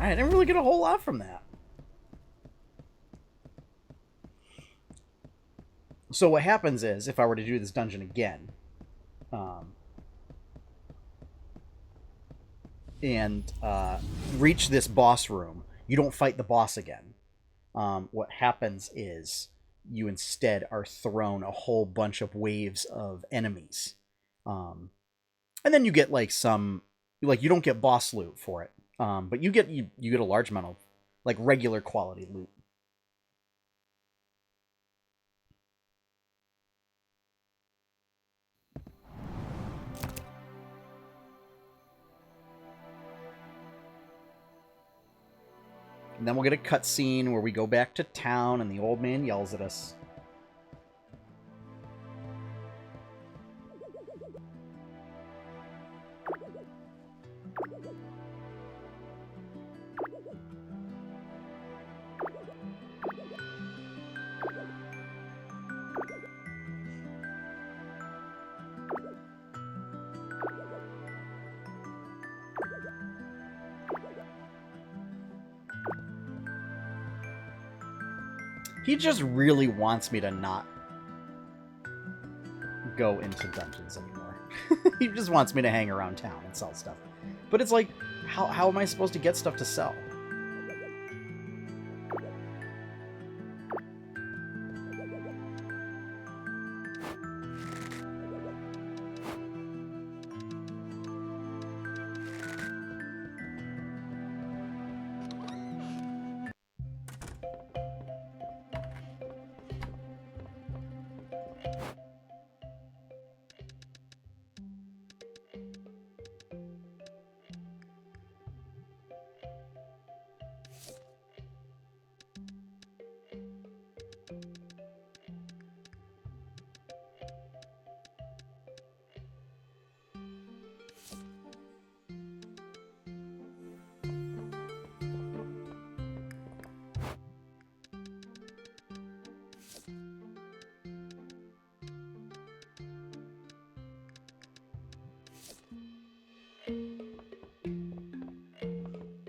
I didn't really get a whole lot from that. So what happens is, if I were to do this dungeon again, and reach this boss room, you don't fight the boss again. What happens is you instead are thrown a whole bunch of waves of enemies. And then you get like some, like, you don't get boss loot for it, but you get a large amount of like regular quality loot. And then we'll get a cutscene where we go back to town and the old man yells at us. He just really wants me to not go into dungeons anymore. He just wants me to hang around town and sell stuff. But it's like, how am I supposed to get stuff to sell?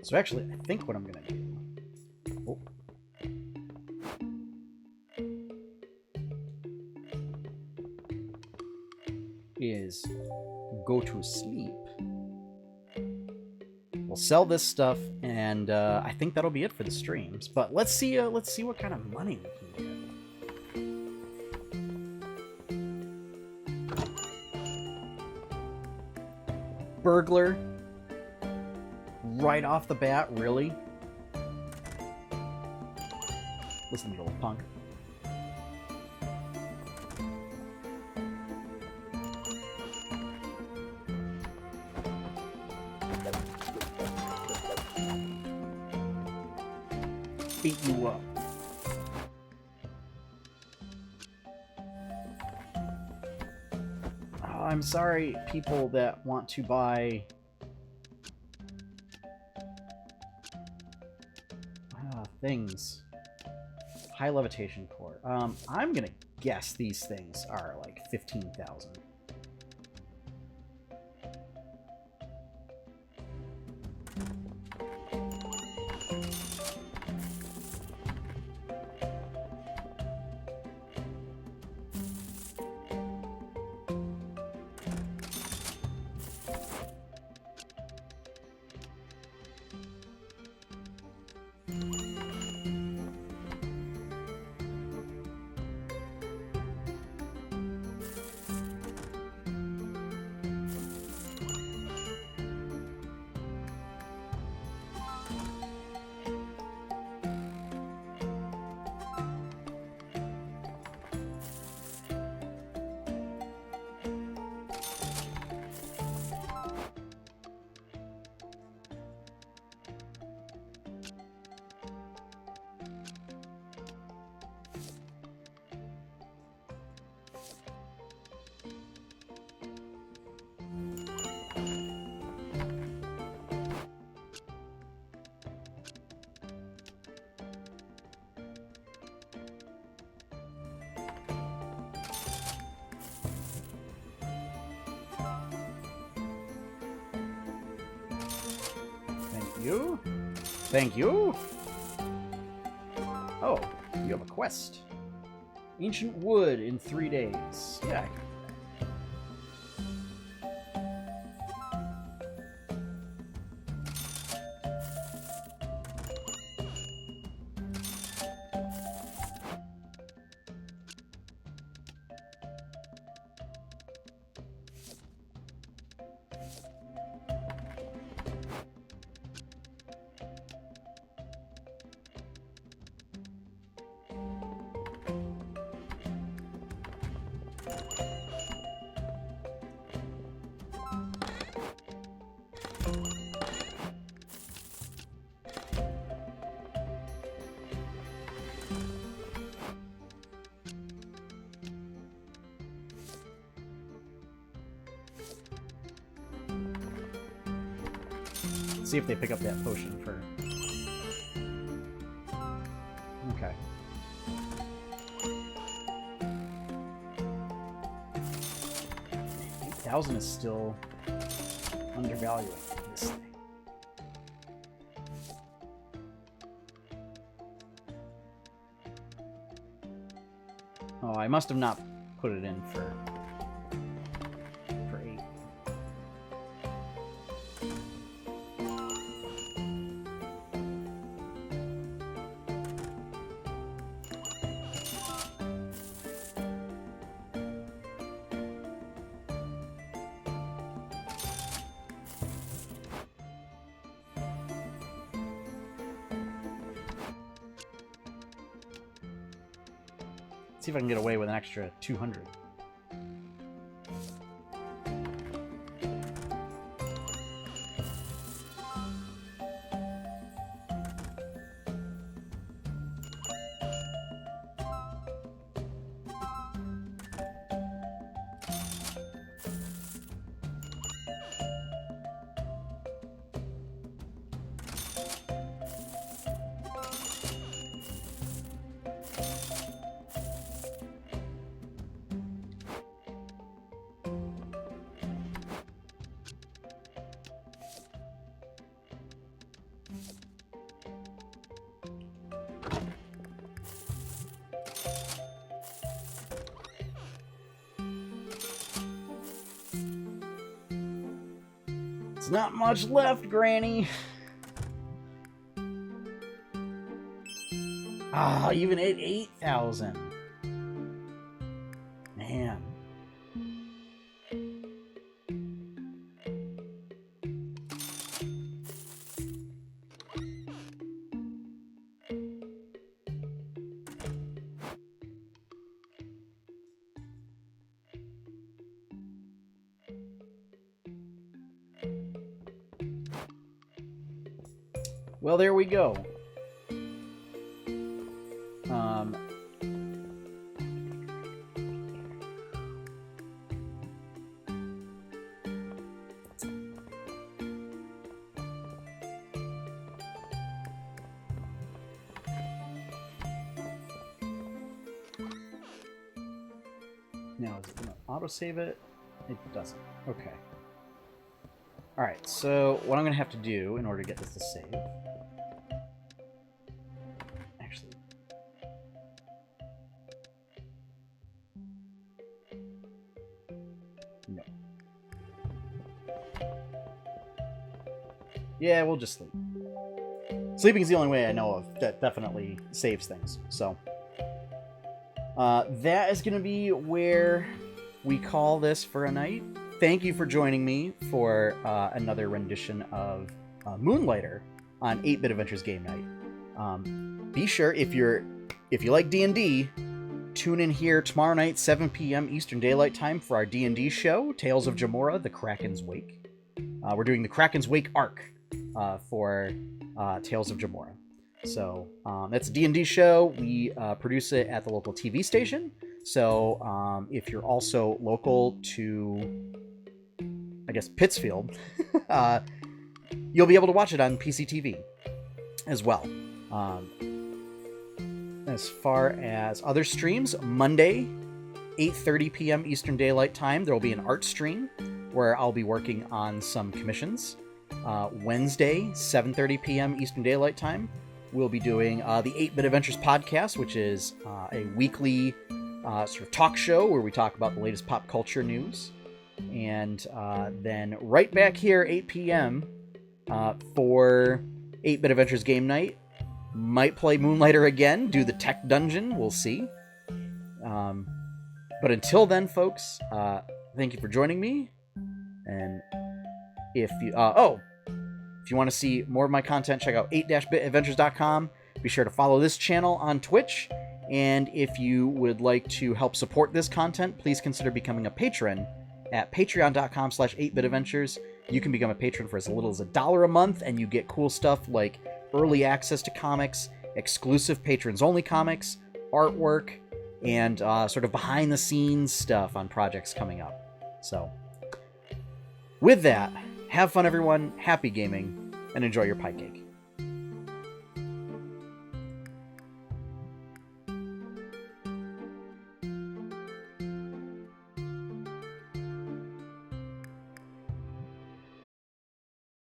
So actually, I think what I'm going to do... Oh. Is go to sleep. We'll sell this stuff, and I think that'll be it for the streams. But let's see what kind of money we can get. Burglar. Right off the bat, really? Listen, you little punk. Beat you up. Oh, I'm sorry, people that want to buy... things. High levitation core. I'm gonna guess these things are like 15,000. You? Thank you? Oh, you have a quest. Ancient wood in 3 days. Yeah. See if they pick up that potion for... Okay. $8,000 is still undervaluing this thing. Oh, I must have not put it in for 8. See if I can get away with an extra 200. There's not much left, Granny. Ah, even at 8,000. Man. Well, there we go. Now, is it going to autosave it? It doesn't. Okay. Alright, so what I'm going to have to do in order to get this to save... Actually... No. Yeah, we'll just sleep. Sleeping is the only way I know of that definitely saves things, so... that is going to be where we call this for a night. Thank you for joining me for another rendition of Moonlighter on 8-Bit Adventures Game Night. Be sure, if you like D&D, tune in here tomorrow night, 7 p.m. Eastern Daylight Time for our D&D show, Tales of Jamora, The Kraken's Wake. We're doing the Kraken's Wake arc for Tales of Jamora. So that's a D&D show. We produce it at the local TV station. So if you're also local to, I guess, Pittsfield, you'll be able to watch it on PCTV as well. As far as other streams, Monday, 8:30 p.m. Eastern Daylight Time, there will be an art stream where I'll be working on some commissions. Wednesday, 7:30 p.m. Eastern Daylight Time, we'll be doing the 8-Bit Adventures podcast, which is a weekly sort of talk show where we talk about the latest pop culture news. And then right back here, 8 p.m. For 8-Bit Adventures Game Night. Might play Moonlighter again, do the tech dungeon, we'll see. But until then, folks, thank you for joining me. And if you if you want to see more of my content, check out 8-bitadventures.com. Be sure to follow this channel on Twitch. And if you would like to help support this content, please consider becoming a patron at patreon.com/8bitadventures. You can become a patron for as little as $1 a month, and you get cool stuff like early access to comics, exclusive patrons-only comics, artwork, and sort of behind-the-scenes stuff on projects coming up. So, with that, have fun, everyone, happy gaming, and enjoy your pie cake.